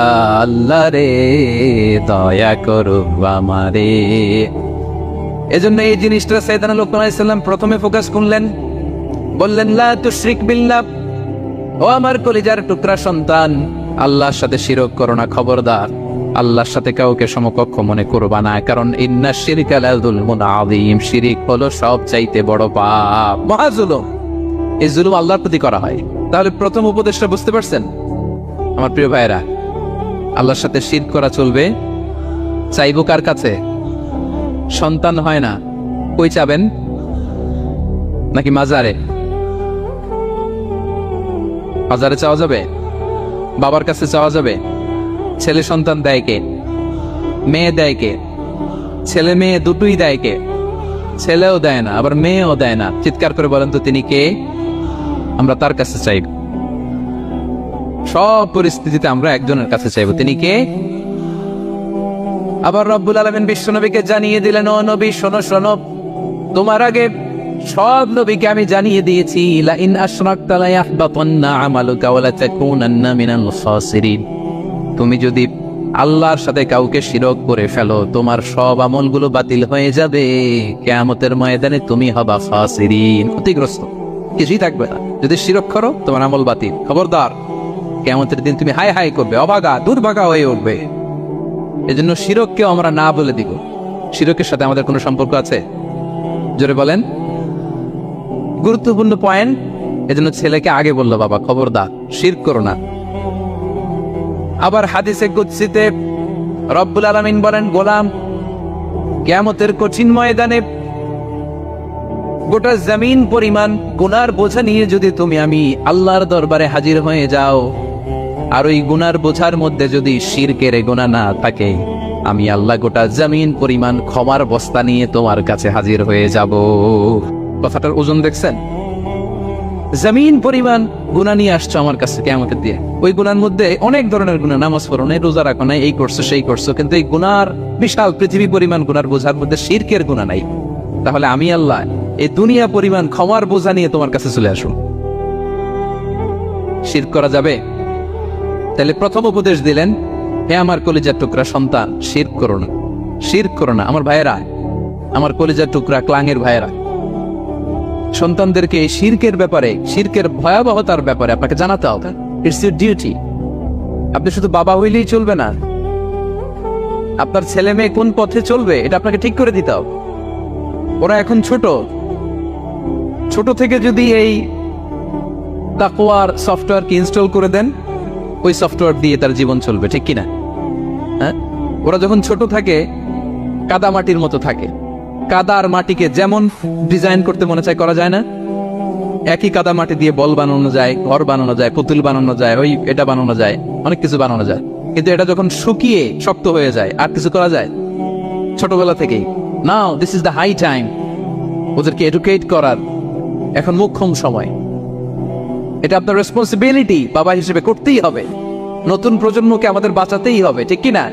Speaker 1: আল্লাহ রে দয়া করো আমারে। এজন্য এই জিনিসটা সাইয়েদনা লুকমান আলাইহিস সালাম প্রথমে ফোকাস করলেন, বললেন লা তুশরিক বিল্লাহ, ও আমার কলিজার টুকরা সন্তান, আল্লাহর সাথে শিরক করো না, খবরদার। আল্লাহর সাথে কাউকে সমকক্ষ মনে করবা না, কারণ ইন্না শিরকা লাযুলমুন আযীম, শিরক হলো সবচাইতে বড় পাপ, মহাজুলুম। এই জুলুম আল্লাহর প্রতি করা হয়। তাহলে প্রথম উপদেশটা বুঝতে পারছেন আমার প্রিয় ভাইরা? আল্লাহর সাথে শিরক করা চলবে। চাইবো কার কাছে? সন্তান হয় না, কই চাবেন? নাকি মাজারে? মাজারে চাওয়া যাবে? বাবার কাছে চাওয়া যাবে? ছেলে সন্তান দেয় কে? মেয়ে দেয় কে? ছেলে মেয়ে দুটোই দেয় কে? ছেলেও দেয় না, আবার মেয়েও দেয় না। চিৎকার করে বলেন তো তিনি কে? আমরা তার কাছে চাইব। সব পরিস্থিতিতে আমরা একজনের কাছে চাইব, তিনি কে? আবার রব্বুল আলামিন বিশ্ব নবীকে জানিয়ে দিলেন, ও নবী শোনো শোনো, তোমার আগে সব নবীকে আমি জানিয়ে দিয়েছি, লা ইন আশরাকতা লা ইয়াহবাতান্না আমালুকা ওয়া লা তাকুনান্না মিনাল খাসিরিন। তুমি যদি আল্লাহর সাথে কাউকে শিরক করে ফেলো, তোমার সব আমলগুলো বাতিল হয়ে যাবে। কিয়ামতের ময়দানে তুমি হবা খাসিরিন, ক্ষতিগ্রস্ত, কিছুই থাকবে না। যদি শিরক করো তোমার আমল বাতিল, খবরদার। কিয়ামতের দিন তুমি হাই হাই করবে, অভাগা দুর্ভাগা হয়ে উঠবে। এজন্য শিরককেও আমরা না বলে দিব। শিরকের সাথে আমাদের কোনো সম্পর্ক আছে? জোরে বলেন। গুরুত্বপূর্ণ পয়েন্ট। এজন্য ছেলেকে আগে বললো, বাবা খবরদার শিরক করো না। আবার হাদিসে কুদসিতে রব্বুল আলামিন বলেন, গোলাম কিয়ামতের কঠিন ময়দানে গোটা জমিন পরিমাণ গুনার বোঝা নিয়ে যদি তুমি আমি আল্লাহর দরবারে হাজির হয়ে যাও, আর ওই গুনার বোঝার মধ্যে যদি শিরকের গুনাহ না থাকে, আমি আল্লাহ গোটা জমিন পরিমাণ ক্ষমার বস্তা নিয়ে তোমার কাছে হাজির হয়ে যাব। কথাটার ওজন দেখছেন? জমিন পরিমাণ গুনাহ নিয়ে আসছো আমার কাছে কিয়ামতের দিয়ে। ওই গুনার মধ্যে অনেক ধরনের গুনাহ, নামাজ পড়ো নাই, রোজা রাখো নাই, এই করছো সেই করছো, কিন্তু এই গুনার বিশাল পৃথিবী পরিমাণ গুনার বোঝার মধ্যে শিরকের গুনাহ নাই। তাহলে আমি আল্লাহ এই দুনিয়া পরিমাণ ক্ষমার বোঝা নিয়ে তোমার কাছে চলে আসো। শিরক করা যাবে? তাহলে প্রথম উপদেশ দিলেন, হে আমার কলিজার টুকরা সন্তান, শিরক করো না, শিরক করো না। আমার ভাইয়েরা, আমার কলিজার টুকরা ক্লাঙের ভাইয়েরা, সন্তানদেরকে এই শিরকের ব্যাপারে, শিরকের ভয়াবহতার ব্যাপারে আপনাকে জানাতে হবে। It's your duty. আপনি শুধু বাবা হইলেই চলবে না, আপনার ছেলে মেয়ে কোন পথে চলবে এটা আপনাকে ঠিক করে দিতে হবে। ওরা এখন ছোট, ছোট থেকে যদি এই তাকওয়ার সফটওয়্যারকে ইনস্টল করে দেন, ওই সফটওয়্যার দিয়ে তার জীবন চলবে, ঠিক কিনা? হ্যাঁ, ওরা যখন ছোট থাকে কাদা মাটির মতো থাকে। কাদা আর মাটিকে যেমন ডিজাইন করতে মনে চায় করা যায় না? একই কাদা মাটি দিয়ে বল বানানো যায়, ঘর বানানো যায়, পুতুল বানানো যায়, ওই এটা বানানো যায়, অনেক কিছু বানানো যায়। কিন্তু এটা যখন শুকিয়ে শক্ত হয়ে যায় আর কিছু করা যায়? ছোটবেলা থেকেই now this is the high time, ওদেরকে এডুকেট করার এখন মোক্ষম সময়। এটা আপনার রেসপন্সিবিলিটি বাবা হিসেবে করতেই হবে। নতুন প্রজন্মকে আমাদের বাঁচাতেই হবে, ঠিক কি না?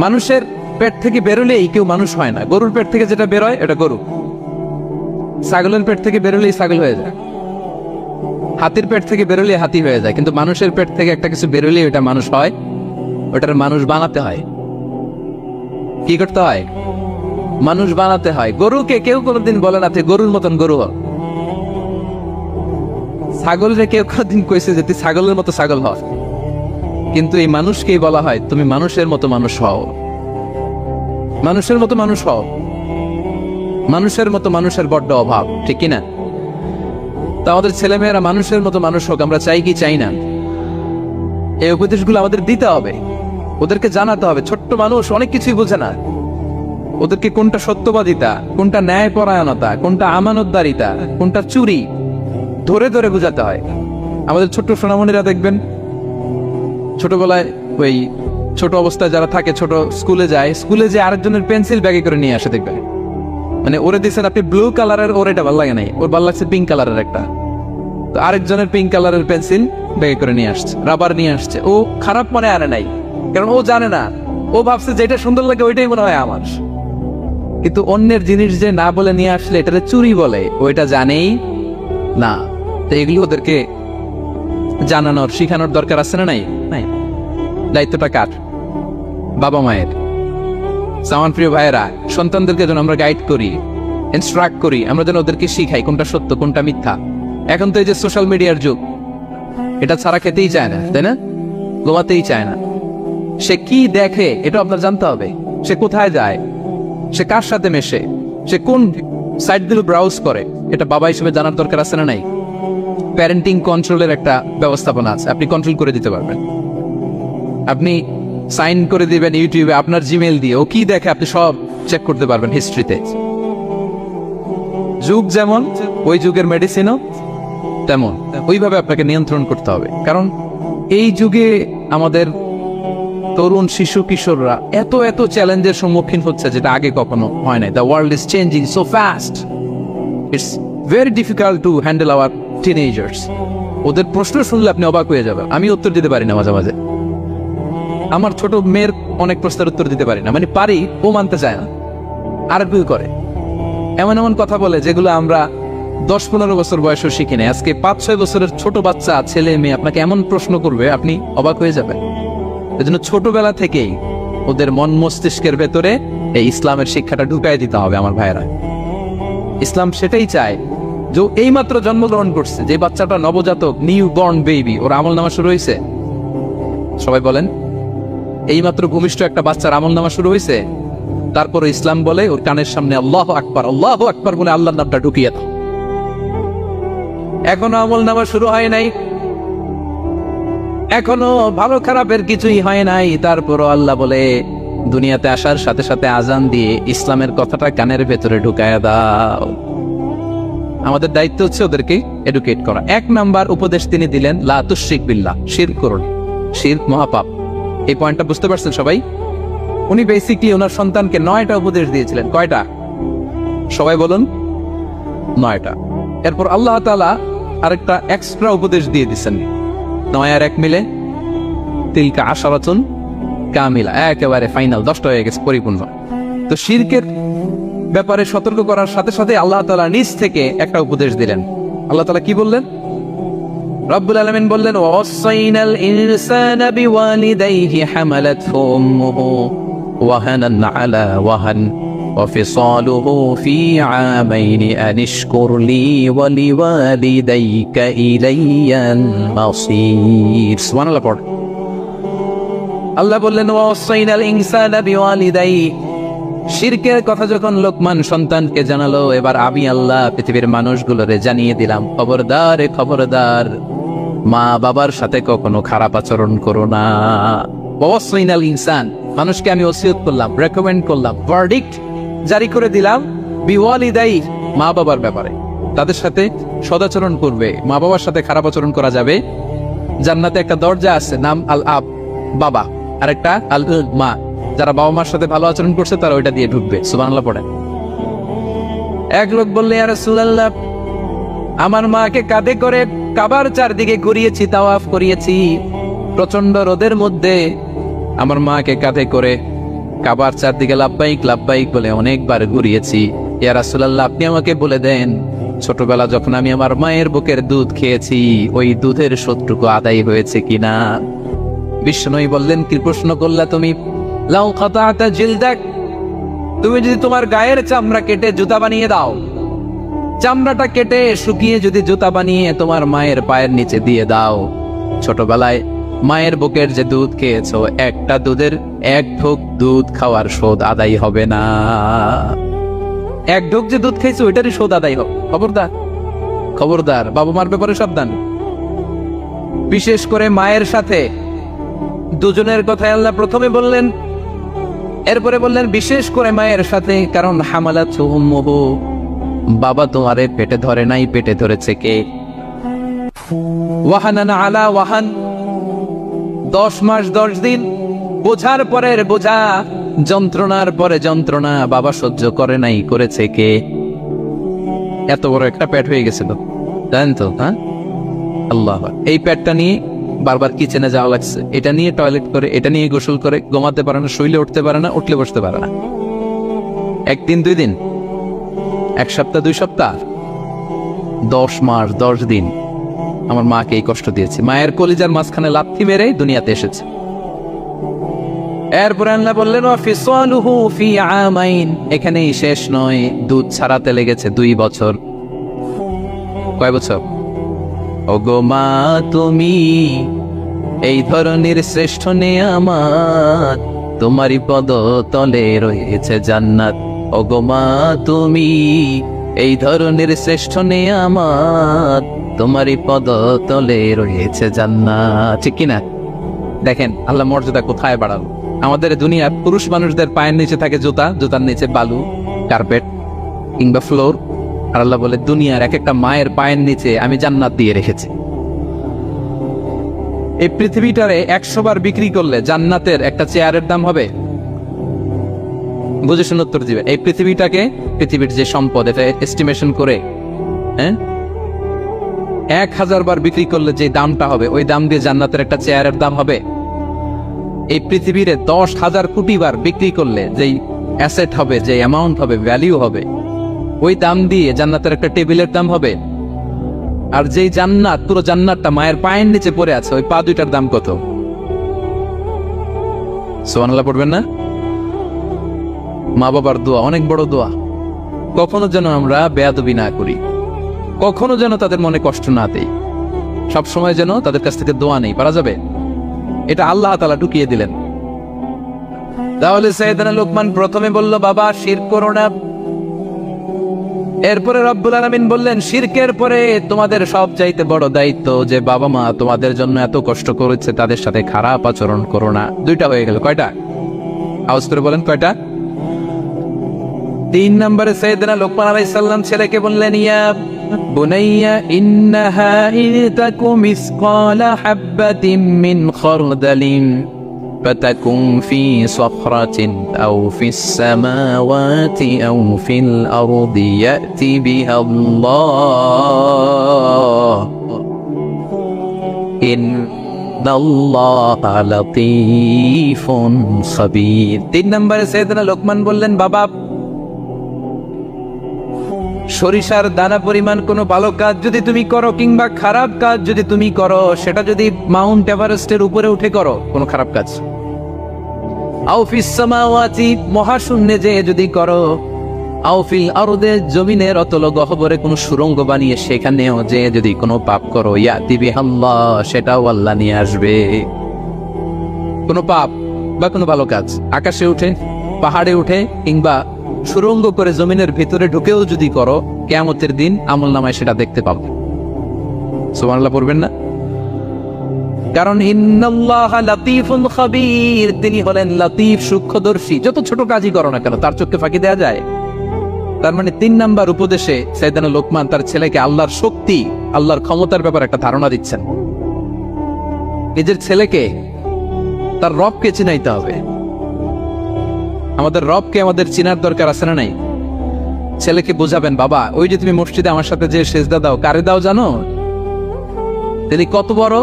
Speaker 1: মানুষের পেট থেকে বেরোলেই কেউ মানুষ হয় না। গরুর পেট থেকে যেটা বেরোয় এটা গরু, ছাগলের পেট থেকে বেরোলেই ছাগল হয়ে যায়, হাতির পেট থেকে বেরোলেই হাতি হয়ে যায়। কিন্তু মানুষের পেট থেকে একটা কিছু বেরোলেই ওটা মানুষ হয়, ওটার মানুষ বানাতে হয়। কি করতে হয়? মানুষ বানাতে হয়। গরুকে কেউ কোনোদিন বলে না তুই গরুর মতন গরু হ। ছাগলরে কেউ কোনোদিন কইছে যে তুই ছাগলের মতো ছাগল হ, কিন্তু এই মানুষকেই বলা হয় তুমি মানুষের মতো মানুষ হও, মানুষের মতো মানুষ হও। মানুষের মতো মানুষের বড্ড অভাব, ঠিক কিনা? তা আমাদের ছেলেমেয়েরা মানুষের মতো মানুষ হোক, আমরা চাই কি চাই না? এই উপদেশগুলো আমাদের দিতে হবে, ওদেরকে জানাতে হবে। ছোট্ট মানুষ অনেক কিছুই বোঝে না, ওদেরকে কোনটা সত্যবাদিতা, কোনটা ন্যায়পরায়ণতা, কোনটা আমানতদারিতা, কোনটা চুরি ধরে ধরে বোঝাতে হয়। আমাদের ছোট্ট সোনামণিরা দেখবেন ছোটবেলায় ওই ছোট অবস্থায় যারা থাকে, ছোট স্কুলে যায়, স্কুলে যে আরেকজনের পেন্সিল ব্যাগে করে নিয়ে আসে দেখবেন। মানে ওরে দিচ্ছেন আপনি ব্লু কালারের, ওর এটা ভালো লাগে নাই, ওর ভালো লাগছে পিঙ্ক কালারের একটা, তো আরেকজনের পিঙ্ক কালারের পেন্সিল ব্যাগে করে নিয়ে আসছে, রাবার নিয়ে আসছে। ও খারাপ মনে আনে নাই, কারণ ও জানে না, ও ভাবছে যেটা সুন্দর লাগে ওইটাই মনে হয় আমার। কিন্তু অন্যের জিনিস যে না বলে নিয়ে আসলে এটাতে চুরি বলে, ওইটা জানেই না। তো এগুলো ওদেরকে জানানোর শিখানোর দরকার আছে না নাই? নাই। দায়িত্বটা কার? বাবা মায়ের। আমার প্রিয় ভাইয়েরা, সন্তানদেরকে যেন আমরা গাইড করি, ইনস্ট্রাক্ট করি, আমরা যেন ওদেরকে শিখাই কোনটা সত্য কোনটা মিথ্যা। এখন তো এই যে সোশ্যাল মিডিয়ার যুগ, এটা ছাড়া খেতেই চায় না, তাই না? ঘুমাতেই চায় না। সে কি দেখে এটা আপনার জানতে হবে। সে কোথায় যায়, সে কার সাথে মেশে, সে কোন সাইটগুলো ব্রাউজ করে, এটা বাবা হিসেবে জানার দরকার আছে না নাই? প্যারেন্টিং কন্ট্রোলের একটা ব্যবস্থাপনা আছে, আপনি কন্ট্রোল করে দিতে পারবেন। আপনি সাইন করে দিবেন ইউটিউবে আপনার জিমেইল দিয়ে, ও কি দেখে আপনি সব চেক করতে পারবেন হিস্ট্রিতে। যুগ যেমন, ওই যুগের মেডিসিনও তেমন। ওইভাবে আপনাকে নিয়ন্ত্রণ করতে হবে, কারণ এই যুগে আমাদের তরুণ শিশু কিশোররা এত এত চ্যালেঞ্জের সম্মুখীন হচ্ছে যেটা আগে কখনো হয় নাই। The world is changing so fast, it's very difficult to handle our teenagers. ওদের প্রশ্ন শুনলে আপনি অবাক হয়ে যাবেন। আমি উত্তর দিতে পারি না মাঝে মাঝে, আমার ছোট মেয়ের অনেক প্রশ্নের উত্তর দিতে পারি না, মানে পারি, ও মানতে চায় না, আরবিও করে, এমন এমন কথা বলে যেগুলো আমরা 10-15 বছর বয়সও শিখি না। আজকে 5-6 বছরের ছোট বাচ্চা, ছেলে মেয়ে আপনাকে এমন প্রশ্ন করবে আপনি অবাক হয়ে যাবেন। এজন্য ছোটবেলা থেকেই ওদের মন মস্তিষ্কের ভেতরে এই ইসলামের শিক্ষাটা ঢুকাই দিতে হবে। আমার ভাইয়েরা, ইসলাম সেটাই চায়। যে এইমাত্র জন্মগ্রহণ করছে যে বাচ্চাটা, নবজাতক, নিউ বর্ন বেবি, ওর আমল নামা শুরু হয়েছে? সবাই বলেন, এইমাত্র ভূমিষ্ঠ একটা বাচ্চার আমল নামা শুরু হয়েছে? তারপরে ইসলাম বলে ওর কানের সামনে আল্লাহু আকবার বলে আল্লাহর নামটা ঢুকিয়ে দাও। এখনো আমল নামা শুরু হয় নাই, এখনো ভালো খারাপের কিছুই হয় নাই, তারপরও আল্লাহ বলে দুনিয়াতে আসার সাথে সাথে আজান দিয়ে ইসলামের কথাটা কানের ভেতরে ঢুকায়া দাও। আমাদের দায়িত্ব হচ্ছে ওদেরকে এডুকেট করা। 1 নাম্বার উপদেশ তিনি দিলেন, লা তুশরিক বিল্লাহ, শিরক করুন, শিরক মহাপাপ। এই পয়েন্টটা বুঝতে পারছেন সবাই? উনি বেসিকলি ওনার সন্তানকে 9টা উপদেশ দিয়েছিলেন। কয়টা? সবাই বলুন, 9টা। এরপর আল্লাহ তাআলা আরেকটা এক্সট্রা উপদেশ দিয়ে দিচ্ছেন, 9 আর 1 মিলে তিলকা আশারাতুন কামিলা, একেবারে ফাইনাল, 10টা হয়ে গেছে, পরিপূর্ণ। তো শিরকের ব্যাপারে সতর্ক করার সাথে সাথে আল্লাহ তাআলা নিজ থেকে একটা উপদেশ দিলেন। আল্লাহ তাআলা কি বললেন? রব্বুল আলামিন বললেন, ওয়াসাইনাল ইনসানা বিওয়ালিদাইহি হামালাতহু উম্মুহু ওয়াহানান আলা ওয়াহান ওয়াফিসালুহু ফি আমাইনি আনিশকুর লি ওয়া লিওয়ালিদাইকা ইলাইয়াল মাসির। সুবহানাল্লাহ পড়। আল্লাহ বললেন, ওয়াসাইনাল ইনসানা বিওয়ালিদাইহি, শিরকের কথা যখন লোকমান সন্তানকে জানালো, এবার আমি আল্লাহ পৃথিবীর মানুষগুলোরে জানিয়ে দিলাম, খবরদার খবরদার, মা বাবার সাথে কখনো খারাপ আচরণ করো না। ওয়াসাইনাল ইনসান, মানুষকে আমি ওসিয়ত করলাম, রেকমেন্ড করলাম, ভার্ডিক্ট জারি করে দিলাম, বিওয়ালিদাই, মা বাবার ব্যাপারে তাদের সাথে সদাচরণ করবে, মা বাবার সাথে খারাপ আচরণ করা যাবে জান্নাতে একটা দরজা আছে, নাম আল আব, বাবা, আর একটা আল মা। যারা বাবা মার সাথে ভালো আচরণ করছে তারা ওইটা দিয়ে ঢুকবে। সুবহানাল্লাহ পড়েন। এক লোক বললে, ইয়া রাসূলুল্লাহ, আমার মাকে কাঁধে করে কাবার চারদিকে ঘুরিয়েছি, তাওয়াফ করিয়েছি, প্রচন্ড রোদের মধ্যে আমার মাকে কাঁধে করে কাবার চারদিকে লাব্বাইক লাব্বাইক বলে অনেকবার ঘুরিয়েছি। ইয়া রাসূলুল্লাহ, আপনি আমাকে বলে দেন, ছোটবেলা যখন আমি আমার মায়ের বুকের দুধ খেয়েছি ওই দুধের শোধটুকু আদায় হয়েছে কিনা? বিষ্ণুই বললেন, কি প্রশ্ন করলা তুমি? লাউ কাতাতা জিলদাক, তুমি যদি তোমার গায়ের চামড়া কেটে জুতা বানিয়ে দাও, চামড়াটা কেটে শুকিয়ে যদি জুতা বানিয়ে তোমার মায়ের পায়ের নিচে দিয়ে দাও, ছোটবেলায় মায়ের বুকের যে দুধ খেয়েছো, একটা দুধের এক ঢোক দুধ খাওয়ার শোধ আদায় হবে না। এক ঢোক যে দুধ খাইছো ওইটারই শোধ আদায় হবে। খবরদার, খবরদার, বাবা মার ব্যাপারে সাবধান। বিশেষ করে মায়ের সাথে দুজনের কথাই আল্লাহ প্রথমে বললেন, এরপরে বললেন বিশেষ করে মায়ের সাথে, কারণ হামালাতহু উম্মুহু, বাবা তোমারে পেটে ধরে নাই, পেটে ধরেছে কে? ওয়াহানান আলা ওয়াহান, 10 মাস 10 দিন বোঝার পরের বোঝা, যন্ত্রণার পরে যন্ত্রণা বাবা সহ্য করে নাই, করেছে কে? এত বড় একটা পেট হয়ে গেছিল, জানেন তো? হ্যাঁ, আল্লাহ। এই পেটটা নিয়ে বারবার কিচেনে যাওয়া লাগছে, এটা নিয়ে টয়লেট করে, এটা নিয়ে গোসল করে, ঘুমাতে পারে না, শুইলে উঠতে পারে না, উঠলে বসতে পারে না। একদিন 2 দিন, 1 সপ্তাহ 2 সপ্তাহ, 10 মাস 10 দিন আমার মাকে এই কষ্ট দিয়েছে। মায়ের কলিজার মাঝখানে লাথি মেরে দুনিয়াতে এসেছে। এরপর আল্লাহ বললেন, ওয়া ফিসালুহু ফি আমাইন, এখানেই শেষ নয়, দুধ ছাড়াতে লেগেছে 2 বছর। কয় বছর? ওগো মা, তুমি এই ধরনের শ্রেষ্ঠ নেয়ামত, তোমারই পদ তলে রয়েছে জান্নাত। ওগো মা, তুমি এই ধরনের শ্রেষ্ঠ নেয়ামত, তোমারই পদ তলে রয়েছে জান্নাত। ঠিক কিনা? দেখেন আল্লাহ মর্যাদা কোথায় বাড়ালো। আমাদের দুনিয়ার পুরুষ মানুষদের পায়ের নিচে থাকে জুতা, জুতার নিচে বালু, কার্পেট কিংবা ফ্লোর। আর আল্লাহ বলে, দুনিয়ার এক একটা মায়ের পায়ের নিচে আমি জান্নাত দিয়ে রেখেছি। এই পৃথিবীটারে 100 বার বিক্রি করলে জান্নাতের একটা চেয়ারের দাম হবে? বুঝে শুনে উত্তর দিবে। এই পৃথিবীটাকে, পৃথিবীর যে সম্পদ, এটা এস্টিমেশন করে, হ্যাঁ, 1000 বার বিক্রি করলে যে দামটা হবে, ওই দাম দিয়ে জান্নাতের একটা চেয়ারের দাম হবে? এই পৃথিবীরে 10,000 কোটি বার বিক্রি করলে যেই অ্যাসেট হবে, যে অ্যামাউন্ট হবে, ভ্যালিউ হবে, ওই দাম দিয়ে জান্নাতের একটা টেবিলের দাম হবে? আর যেই জান্নাত, পুরো জান্নাতটা মায়ের পায়ের নিচে পড়ে আছে, ওই পা দুইটার দাম কত? সুবহানাল্লাহ পড়বেন না? মা বাবার দোয়া অনেক বড় দোয়া। কখনো যেন আমরা বেয়াদবি না করি, কখনো যেন তাদের মনে কষ্ট না দেই, সবসময় যেন তাদের কাছ থেকে দোয়া নেই। পারা যাবে? এটা আল্লাহ তাআলা ঢুকিয়ে দিলেন। তাহলে সাইয়েদনা লোকমান প্রথমে বলল, বাবা শিরক করো না। এরপরে রব্বুল আলামিন বললেন, শিরকের পরে তোমাদের সব চাইতে বড় দায়িত্ব, যে বাবা মা তোমাদের জন্য এত কষ্ট করেছে, তাদের সাথে খারাপ আচরণ করো না। 2টা হয়ে গেল। কয়টা? আওয়াজ করে বলেন কয়টা? 3 নম্বরে সাইয়েদনা লোকমান আলাইহিস সালাম ছেলেকে বললেন, ইয়া বুনাইয়া ইন্নাহা ইন তাকু মিসকালা হাববাতিন মিন খারদালিন ফাতাকুন ফি সাখরাতিন আও ফিস সামাওয়াতি আও ফিল আরদি ইয়াতি বিহা আল্লাহ ইন্নাল্লাহা লাতীফুন খাবীর। 3 নম্বরে সাইয়েদনা লোকমান বললেন, বাবা সরিষার দানা পরিমাণ কোনো ভালো কাজ যদি তুমি করো, কিংবা খারাপ কাজ যদি তুমি করো, সেটা যদি মাউন্ট এভারেস্টের উপরে উঠে করো, কোনো খারাপ কাজ, আও ফিস সামাওয়াতি মহাশূন্যে যে যদি করো, আও ফিল আরদে জমিনের অতল গহ্বরে কোনো সুড়ঙ্গ বানিয়ে সেখানেও যে যদি কোনো পাপ করো, ইয়াতি বিহাল্লাহ, সেটাও আল্লাহ নিয়ে আসবে। কোনো পাপ বা কোনো ভালো কাজ আকাশে উঠে, পাহাড়ে উঠে, কিংবা সুড়ঙ্গ করে জমিনের ভিতরে ঢুকেও যদি করো, কিয়ামতের দিন আমলনামায় সেটা দেখতে পাবো। সুবহানাল্লাহ পড়বেন না? কারণ ইন্নাল্লাহা লাতীফুন খাবীর, তিনি হলেন লতীফ, সূক্ষ্মদর্শী। যত ছোট কাজই করো না কেন, তার চোখে ফাঁকি দেয়া যায়? তার মানে 3 নাম্বার উপদেশে সাইয়েদনা লোকমান তার ছেলেকে আল্লাহর শক্তি, আল্লাহর ক্ষমতার ব্যাপারে একটা ধারণা দিচ্ছেন। নিজের ছেলেকে তার রবকে চিনাইতে হবে। আমাদের রবকে আমাদের চিনার দরকার আছে না নাই? ছেলেকে বোঝাবেন, বাবা ওই যে তুমি মসজিদে আমার সাথে যে সেজদা দাও, কারে দাও জানো? তিনি কত বড়,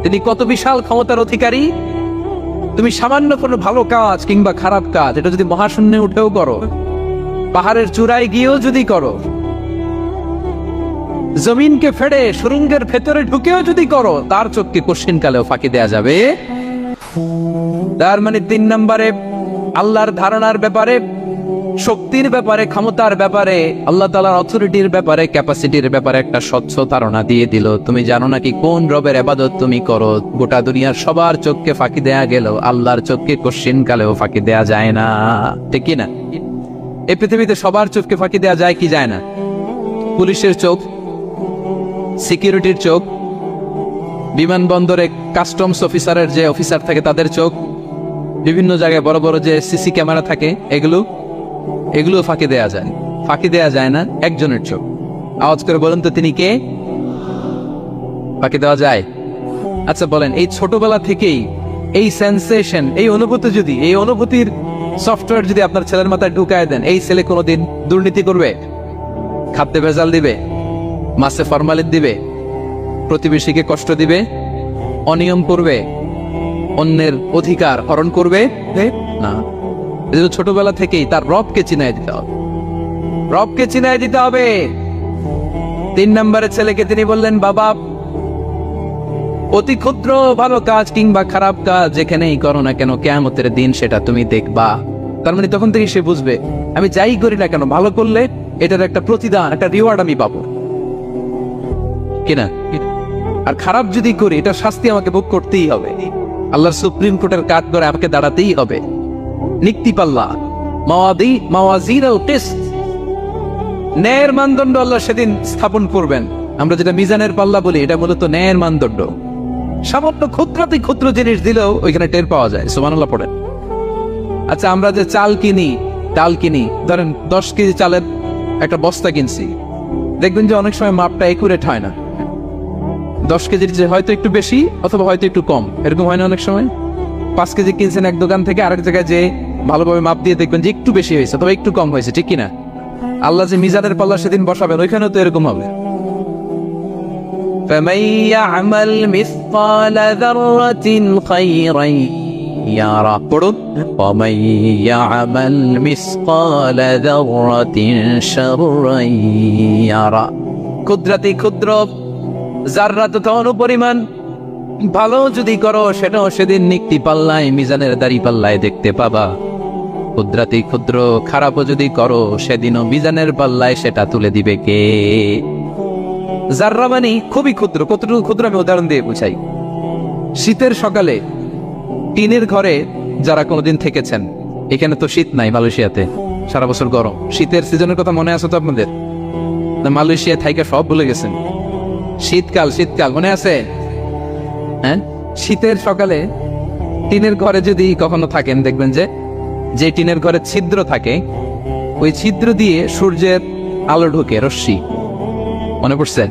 Speaker 1: তিনি কত বিশাল ক্ষমতার অধিকারী। তুমি সামান্য কোনো ভালো কাজ কিংবা খারাপ কাজ এটা যদি মহাশূন্যে উঠেও করো, পাহাড়ের চূড়ায় গিয়েও যদি করো, জমিনকে ফেড়ে সুরঙ্গের ভেতরে ঢুকেও যদি করো, তার চোখকে কোশ্চিন কালেও ফাঁকি দেয়া যাবে। তার মানে 3 নম্বরে আল্লাহর ধারণার ব্যাপারে, শক্তির ব্যাপারে, ক্ষমতার ব্যাপারে, আল্লাহ তাআলার অথরিটির ব্যাপারে, ক্যাপাসিটির ব্যাপারে একটা স্বচ্ছ ধারণা দিয়ে দিল। তুমি জানো নাকি কোন রবের ইবাদত তুমি করো? গোটা দুনিয়ার সবার চোখকে ফাঁকি দেয়া গেল, আল্লাহর চোখকে কোশ্চিন কালেও ফাঁকি দেয়া যায় না, ঠিক কি না? এই পৃথিবীতে সবার চোখকে ফাঁকি দেয়া যায় কি যায় না? পুলিশের চোখ, সিকিউরিটির চোখ, বিমানবন্দরে কাস্টমস অফিসারের যে অফিসার থাকে তাদের চোখ, বিভিন্ন জায়গায় বড় বড় যে সিসি ক্যামেরা থাকে, এগুলো ফাঁকি দেয়া যায়। ফাঁকি দেয়া যায় না একজনের চোখ। আওয়াজ করে বলেন তো তিনি কে? ফাঁকি দেওয়া যায়? আচ্ছা বলেন, এই ছোটবেলা থেকেই এই সেন্সেশন, এই অনুভূতি যদি, এই অনুভূতির সফটওয়্যার যদি আপনার ছেলের মাথায় ঢুকায় দেন, এই ছেলে কোনোদিন দুর্নীতি করবে? খাদ্যে ভেজাল দিবে? মাছে ফরমালিন দিবে? প্রতিবেশীকে কষ্ট দিবে? অনিয়ম করবে? অন্যের অধিকার হরণ করবে না। ছোটবেলা থেকেই তার রবকে চিনাই দিতে হবে, রবকে চিনাই দিতে হবে। 3 নম্বরে ছেলেকে তিনি বললেন, বাবা অতি ক্ষুদ্র ভালো কাজ কিংবা খারাপ কাজ যেখানেই করো না কেন, কিয়ামতের দিন সেটা তুমি দেখবা। তার মানে তখন থেকে সে বুঝবে, আমি যাই করি না কেন, ভালো করলে এটার একটা প্রতিদান, একটা রিওয়ার্ড আমি পাবো কিনা। আর খারাপ যদি করি, এটা শাস্তি আমাকে ভোগ করতেই হবে। আল্লাহর সুপ্রিম কোর্টের কাজ করে আমাকে দাঁড়াতেই হবে। নিক্তি পাল্লা, মাওয়াজিনুল কিসত, ন্যায়ের মানদণ্ড আল্লাহ সেদিন স্থাপন করবেন। আমরা যেটা মিজানের পাল্লা বলি, এটা মূলত ন্যায়ের মানদণ্ড। সামান্য ক্ষুদ্রাতি ক্ষুদ্র জিনিস দিলেও ওইখানে টের পাওয়া যায়। সুবহানাল্লাহ পড়েন। আচ্ছা, আমরা যে চাল কিনি, ডাল কিনি, ধরেন 10 কেজি চালের একটা বস্তা কিনছি, দেখবেন যে অনেক সময় মাপটা একুরেট হয় না। 10 কেজির যে হয়তো একটু বেশি অথবা হয়তো একটু কম, এরকম হয় না অনেক সময়? 5 কেজি কিনছেন এক দোকান থেকে, আরেক জায়গায় যে ভালোভাবে মাপ দিয়ে দেখবেন যে একটু বেশি হয়েছে অথবা একটু কম হয়েছে, ঠিক কিনা? আল্লাহ যে মিজানের পাল্লা সেদিন বসাবেন, ওইখানেও তো এরকম হবে। فَمَن يَعْمَلْ مِثْقَالَ ذَرَّةٍ خَيْرًا يَرَهُ وَمَن يَعْمَلْ مِثْقَالَ ذَرَّةٍ شَرًّا يَرَهُ। ক্ষুদ্রাতি ক্ষুদ্র যাররা তথা অনুপরিমাণ ভালো যদি করো, সেটাও সেদিন নিক্তি পাল্লায়, মিজানের দাড়ি পাল্লায় দেখতে পাবা। ক্ষুদ্রাতি ক্ষুদ্র খারাপও যদি করো, সেদিনও মিজানের পাল্লায় সেটা তুলে দিবে কে? যাররা মানে খুবই ক্ষুদ্র। কতটুকু ক্ষুদ্র আমি উদাহরণ দিয়ে বুঝাই। শীতের সকালে টিনের ঘরে যারা কোনোদিন থেকেছেন, এখানে তো শীত নাই, মালয়েশিয়াতে সারা বছর গরম। শীতের সিজনের কথা মনে আছে তো আপনাদের? না মালয়েশিয়া থাইকা সব ভুলে গেছেন? শীতকাল মনে আছে? হ্যাঁ, শীতের সকালে টিনের ঘরে যদি কখনো থাকেন, দেখবেন যে টিনের ঘরে ছিদ্র থাকে, ওই ছিদ্র দিয়ে সূর্যের আলো ঢুকে, রশ্মি। মনে পড়ছে?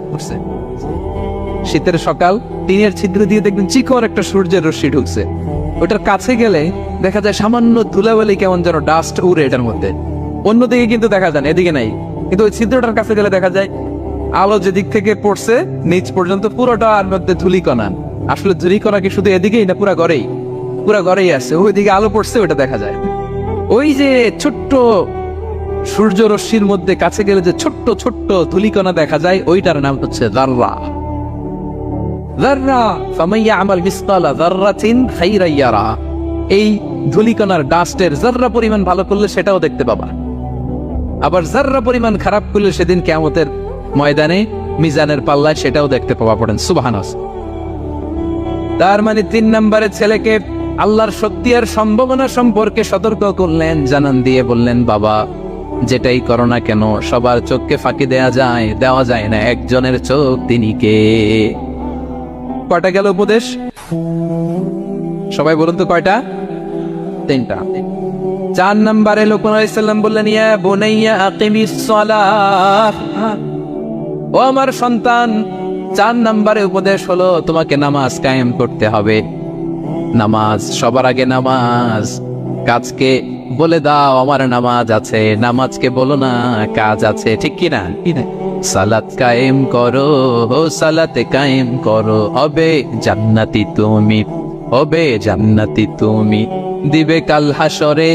Speaker 1: শীতের সকাল, টিনের ছিদ্র দিয়ে দেখবেন চিকন একটা সূর্যের রশ্মি ঢুকছে। ওটার কাছে গেলে দেখা যায় সামান্য ধুলাবালি, কেমন যেন ডাস্ট উড়ে এটার মধ্যে। অন্যদিকে কিন্তু দেখা যায় না, এদিকে নাই, কিন্তু ওই ছিদ্রটার কাছে গেলে দেখা যায় আলো যেদিক থেকে পড়ছে নিচ পর্যন্ত পুরোটার মধ্যে ধুলিকণা। আসলে ধুলিকণা কি শুধু এদিকেই না, পুরা ঘরেই আছে। ওইদিকে আলো পড়ছে, ওটা দেখা যায়। ওই যে ছোট্ট সূর্য রশ্মির মধ্যে কাছে গেলে যে ছোট্ট ছোট্ট ধুলিকণা দেখা যায়, ওইটার নাম হচ্ছে যাররা। ফামান ইয়ামাল মিসকালা যাররাতিন খাইরান ইয়ারা। এই ধুলিকণার ডাস্টের যাররা পরিমাণ ভালো করলে সেটাও দেখতে পাবা, আবার যাররা পরিমাণ খারাপ করলে সেদিন কিয়ামতের ময়দানে মিজানের পাল্লায় সেটাও দেখতে পাওয়া। পড়েন সুবহানাল্লাহ। তার মানে 3 নম্বরে ছেলেকে আল্লাহর শক্তি আর সম্ভাবনা সম্পর্কে সতর্ক করলেন, জানান দিয়ে বললেন, বাবা যেটাই করো না কেন, সবার চোখকে ফাঁকি দেওয়া যায় না, একজনের চোখ, তিনি কে? কয়টা গেল উপদেশ? সবাই বলুন তো কয়টা? 3টা। 4 নম্বরে লোকমান আলাইহিস সালাম বললেন, ইয়া বুনাইয়া আকিমিস সালাহ, ও আমার সন্তান 4 নম্বরে উপদেশ হলো তোমাকে নামাজ কায়েম করতে হবে। নামাজ, সবার আগে নামাজ। কাজকে বলে দাও আমার নামাজ আছে, নামাজকে বলো না কাজ আছে, ঠিক কি না? সালাত কায়েম করো, সালাতে কায়েম করো, হবে জান্নাতি তুমি, হবে জান্নাতি তুমি। দিবে কাল হাসরে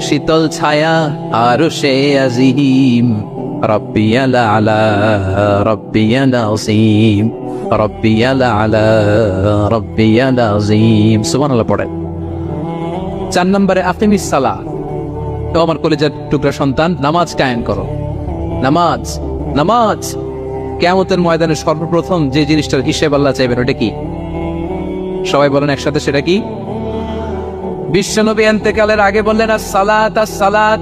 Speaker 1: শীতল ছায়া আরশে আজিম। রব্বিয়াল আলা রব্বিয়াল আযীম, রব্বিয়াল আলা রব্বিয়াল আযীম। সুবহানাল্লাহ পড়ে। 4 নম্বরে আকিমিস সালাহ। তো আমার কলেজের টুকরা সন্তান, নামাজ কায়েম করো। নামাজ, নামাজ। কিয়ামতের ময়দানে সর্বপ্রথম যে জিনিসটার হিসেব আল্লাহ চাইবেন ওটা কি? সবাই বলেন একসাথে, সেটা কি? বিশ্বনবী ইন্তেকালের আগে বললেন আস-সালাত আস-সালাত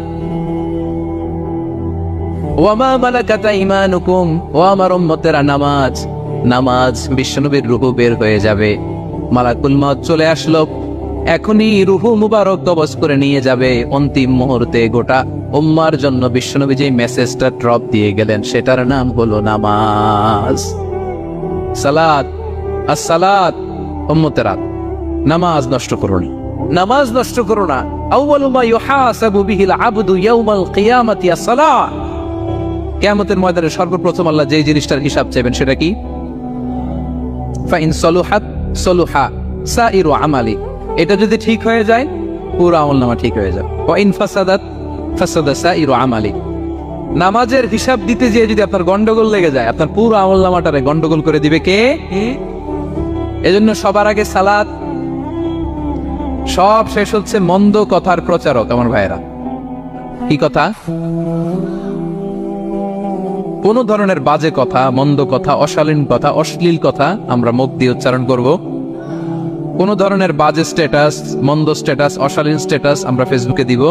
Speaker 1: ওয়া মা মালাকাত ঈমানুকুম, ও আমার উম্মতেরা নামাজ, নামাজ। বিশ্বনবীর রূহ বের হয়ে যাবে, মালাকুল মউত চলে আসলো, এখনই রূহ মুবারক কবজ করে নিয়ে যাবে। অন্তিম মুহূর্তে গোটা উম্মার জন্য বিশ্বনবী যে মেসেজটা ড্রপ দিয়ে গেলেন সেটার নাম হলো নামাজ। সালাত আস-সালাত। উম্মতেরা নামাজ নষ্ট করো না, নামাজ নষ্ট করো না। আউয়ালু মা ইউহাসাবু বিহিল আবদু ইয়াউমাল কিয়ামাতি আস-সালাহ। কিয়ামতের ময়দানে সর্বপ্রথম আল্লাহ যে জিনিসটার হিসাব চাইবেন সেটা কি? ফাইন সলুহাত সলুহা সাইরু আমালি। এটা যদি ঠিক হয়ে যায় পুরো আমলনামা ঠিক হয়ে যাবে। ওয়া ইন ফাসাদাত ফাসাদা সাইরু আমালি। নামাজের হিসাব দিতে যেয়ে যদি আপনার গন্ডগোল লেগে যায়, আপনার পুরো আমলনামাটারে গন্ডগোল করে দিবে কে? এজন্য সবার আগে সালাত। সব শেষ হচ্ছে মন্দ কথার প্রচারক। আমার ভাইয়েরা, কি কথা? কোন ধরনের বাজে কথা, মন্দ কথা, অশালীন কথা, অশ্লীল কথা আমরা মুখ দিয়ে উচ্চারণ করব। কোন ধরনের বাজে স্ট্যাটাস, মন্দ স্ট্যাটাস, অশালীন স্ট্যাটাস আমরা ফেসবুকে দিব?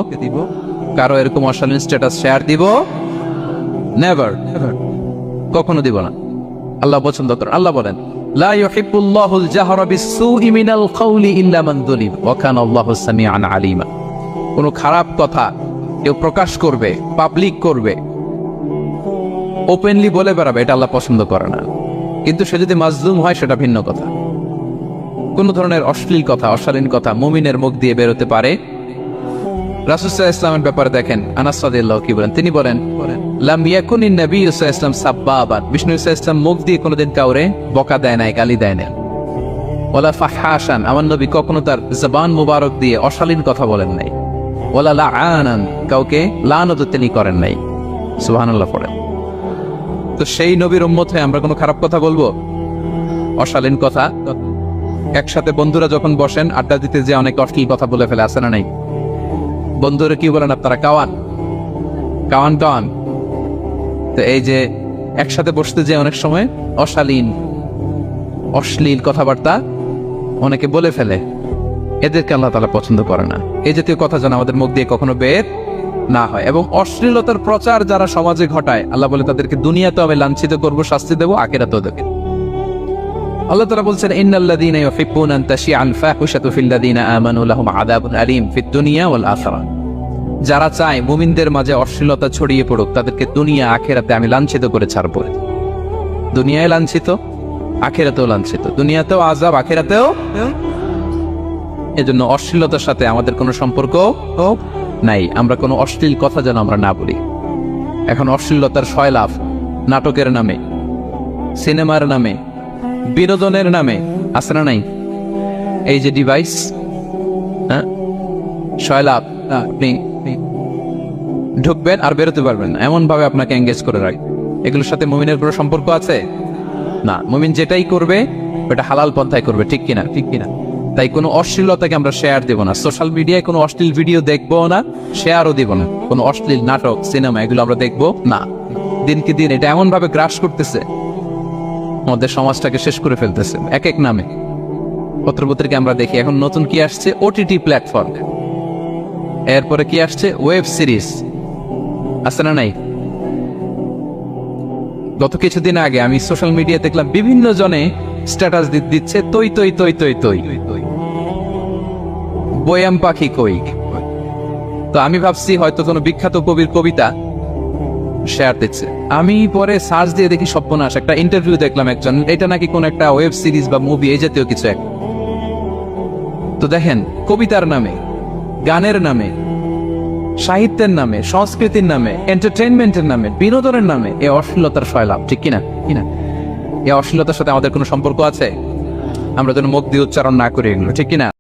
Speaker 1: কারো এরকম অশালীন স্ট্যাটাস শেয়ার দিব? নেভার, কখনো দিব না। আল্লাহ পছন্দ করেন। আল্লাহ বলেন লা ইউহিব্বুল্লাহুল জাহরা বিস-সুই মিনাল কাওলি ইল্লা মান যুলিম ওয়া কানা আল্লাহু সামিআন আলিমা। কোন খারাপ কথা কেউ প্রকাশ করবে, পাবলিক করবে, ওপেনলি বলে বেড়াবে, এটা আল্লাহ পছন্দ করে না। কিন্তু সে যদি মাজলুম হয় সেটা ভিন্ন কথা। কোন ধরনের অশ্লীল কথা, অশালীন কথা মুমিনের মুখ দিয়ে বেরোতে পারে? রাসূল সাল্লাল্লাহু আলাইহি ওয়াসাল্লামের ব্যাপারে দেখেন, আনাস রাদিয়াল্লাহু কি বলেন? তিনি বলেন লাম ইয়াকুনিন নবী সাল্লাল্লাহু আলাইহি ওয়াসাল্লাম সাব্বাবান। বিষ্ণু সাল্লাল্লাহু আলাইহি ওয়াসাল্লাম মুখ দিয়ে কোনোদিন কাউরে বকা দেয় নাই, গালি দেয় না। ওয়ালা ফাহাশান, আমার নবী কখনো তার জবান মুবারক দিয়ে অশালীন কথা বলেন নাই। ওয়ালা লাআনান, কাউকে লানত তিনি করেন নাই। সুবহানাল্লাহ পড়েন। তো সেই নবীর উম্মত হয়ে আমরা কোনো খারাপ কথা বলবো? অশালীন কথা? একসাথে বন্ধুরা যখন বসেন আড্ডা দিতে, যে অনেক অশ্লীল কথা বলে ফেলে, আছে না নাই? বন্ধুরা কি বলেন আপনারা? Cowan Cowan Cowan. তো এই যে একসাথে বসতে যে অনেক সময় অশালীন অশ্লীল কথাবার্তা অনেকে বলে ফেলে, এদেরকে আল্লাহ তাআলা পছন্দ করে না। এই জাতীয় কথা যেন আমাদের মুখ দিয়ে কখনো বের না হয়। এবং অশ্লীলতার প্রচার যারা সমাজে ঘটায়, আল্লাহ বলে তাদেরকে দুনিয়াতেও আমি লাঞ্ছিত করব, শাস্তি দেব, আখিরাতেও দেব। আল্লাহ তাআলা বলছেন ইন্নাল্লাযীনা ইউহিব্বুনা আন তাশিআল ফাহিশাতু ফিল্লাযীনা আমানু লাহুম আযাবুন আলীম ফিদ দুনিয়া ওয়াল আখিরাহ। যারা চায় মুমিনদের মাঝে অশ্লীলতা ছড়িয়ে পড়ুক, তাদেরকে দুনিয়া আখিরাতে আমি লাঞ্ছিত করে ছাড়ব। দুনিয়ায় লাঞ্ছিত, আখিরাতেও লাঞ্ছিত। দুনিয়াতেও আযাব, আখিরাতেও। এজন্য অশ্লীলতার সাথে আমাদের কোনো সম্পর্ক নাই। আমরা কোনো অশ্লীল কথা যেন আমরা না বলি। এখন অশ্লীলতার সয়লাভ, নাটকের নামে, সিনেমার নামে, বিনোদনের নামে, আছে না নাই? এই যে ডিভাইস, হ্যাঁ, সয়লাভ, আপনি ঢুকবেন আর বেরোতে পারবেন না, এমন ভাবে আপনাকে এঙ্গেজ করে রাখবে। এগুলোর সাথে মুমিনের কোনো সম্পর্ক আছে না। মুমিন যেটাই করবে ওটা হালাল পন্থায় করবে, ঠিক কিনা? ঠিক কিনা? তাই কোনো অশ্লীলতাকে আমরা শেয়ার দেব না। সোশ্যাল মিডিয়ায় কোনো অশ্লীল ভিডিও দেখবো না, শেয়ারও দিব না। কোনো অশ্লীল নাটক, সিনেমা এগুলো আমরা দেখবো না। দিনকে দিন এটা এমন ভাবে গ্রাস করতেছে, আমাদের সমাজটাকে শেষ করে ফেলতেছে এক এক নামে। পত্রপত্রিকা আমরা দেখি এখন নতুন কি আসছে, ওটিটি প্ল্যাটফর্ম। এরপরে কি আসছে, ওয়েব সিরিজ, আছে না নাই? গত কিছুদিন আগে আমি সোশ্যাল মিডিয়া দেখলাম বিভিন্ন জনে স্ট্যাটাস দিচ্ছে তৈ তৈ তৈ তৈ তৈ, বয়াম পাখি কই। তো আমি ভাবছি হয়তো কোনো বিখ্যাত কবির কবিতা শেয়ার দিচ্ছে। আমি পরে সার্চ দিয়ে দেখি সর্বনাশ, একটা ইন্টারভিউ দেখলাম একজন, এটা নাকি কোন একটা ওয়েব সিরিজ বা মুভি এই জাতীয় কিছু এক। তো দেখেন, কবিতার নামে, গানের নামে, সাহিত্যের নামে, সংস্কৃতির নামে, এন্টারটেইনমেন্টের নামে, বিনোদনের নামে এই অশ্লীলতার ফয়লাভ, ঠিক কিনা? কিনা এই অশ্লীলতার সাথে আমাদের কোনো সম্পর্ক আছে? আমরা যেন মুখ দিয়ে উচ্চারণ না করি এগুলো, ঠিক কিনা?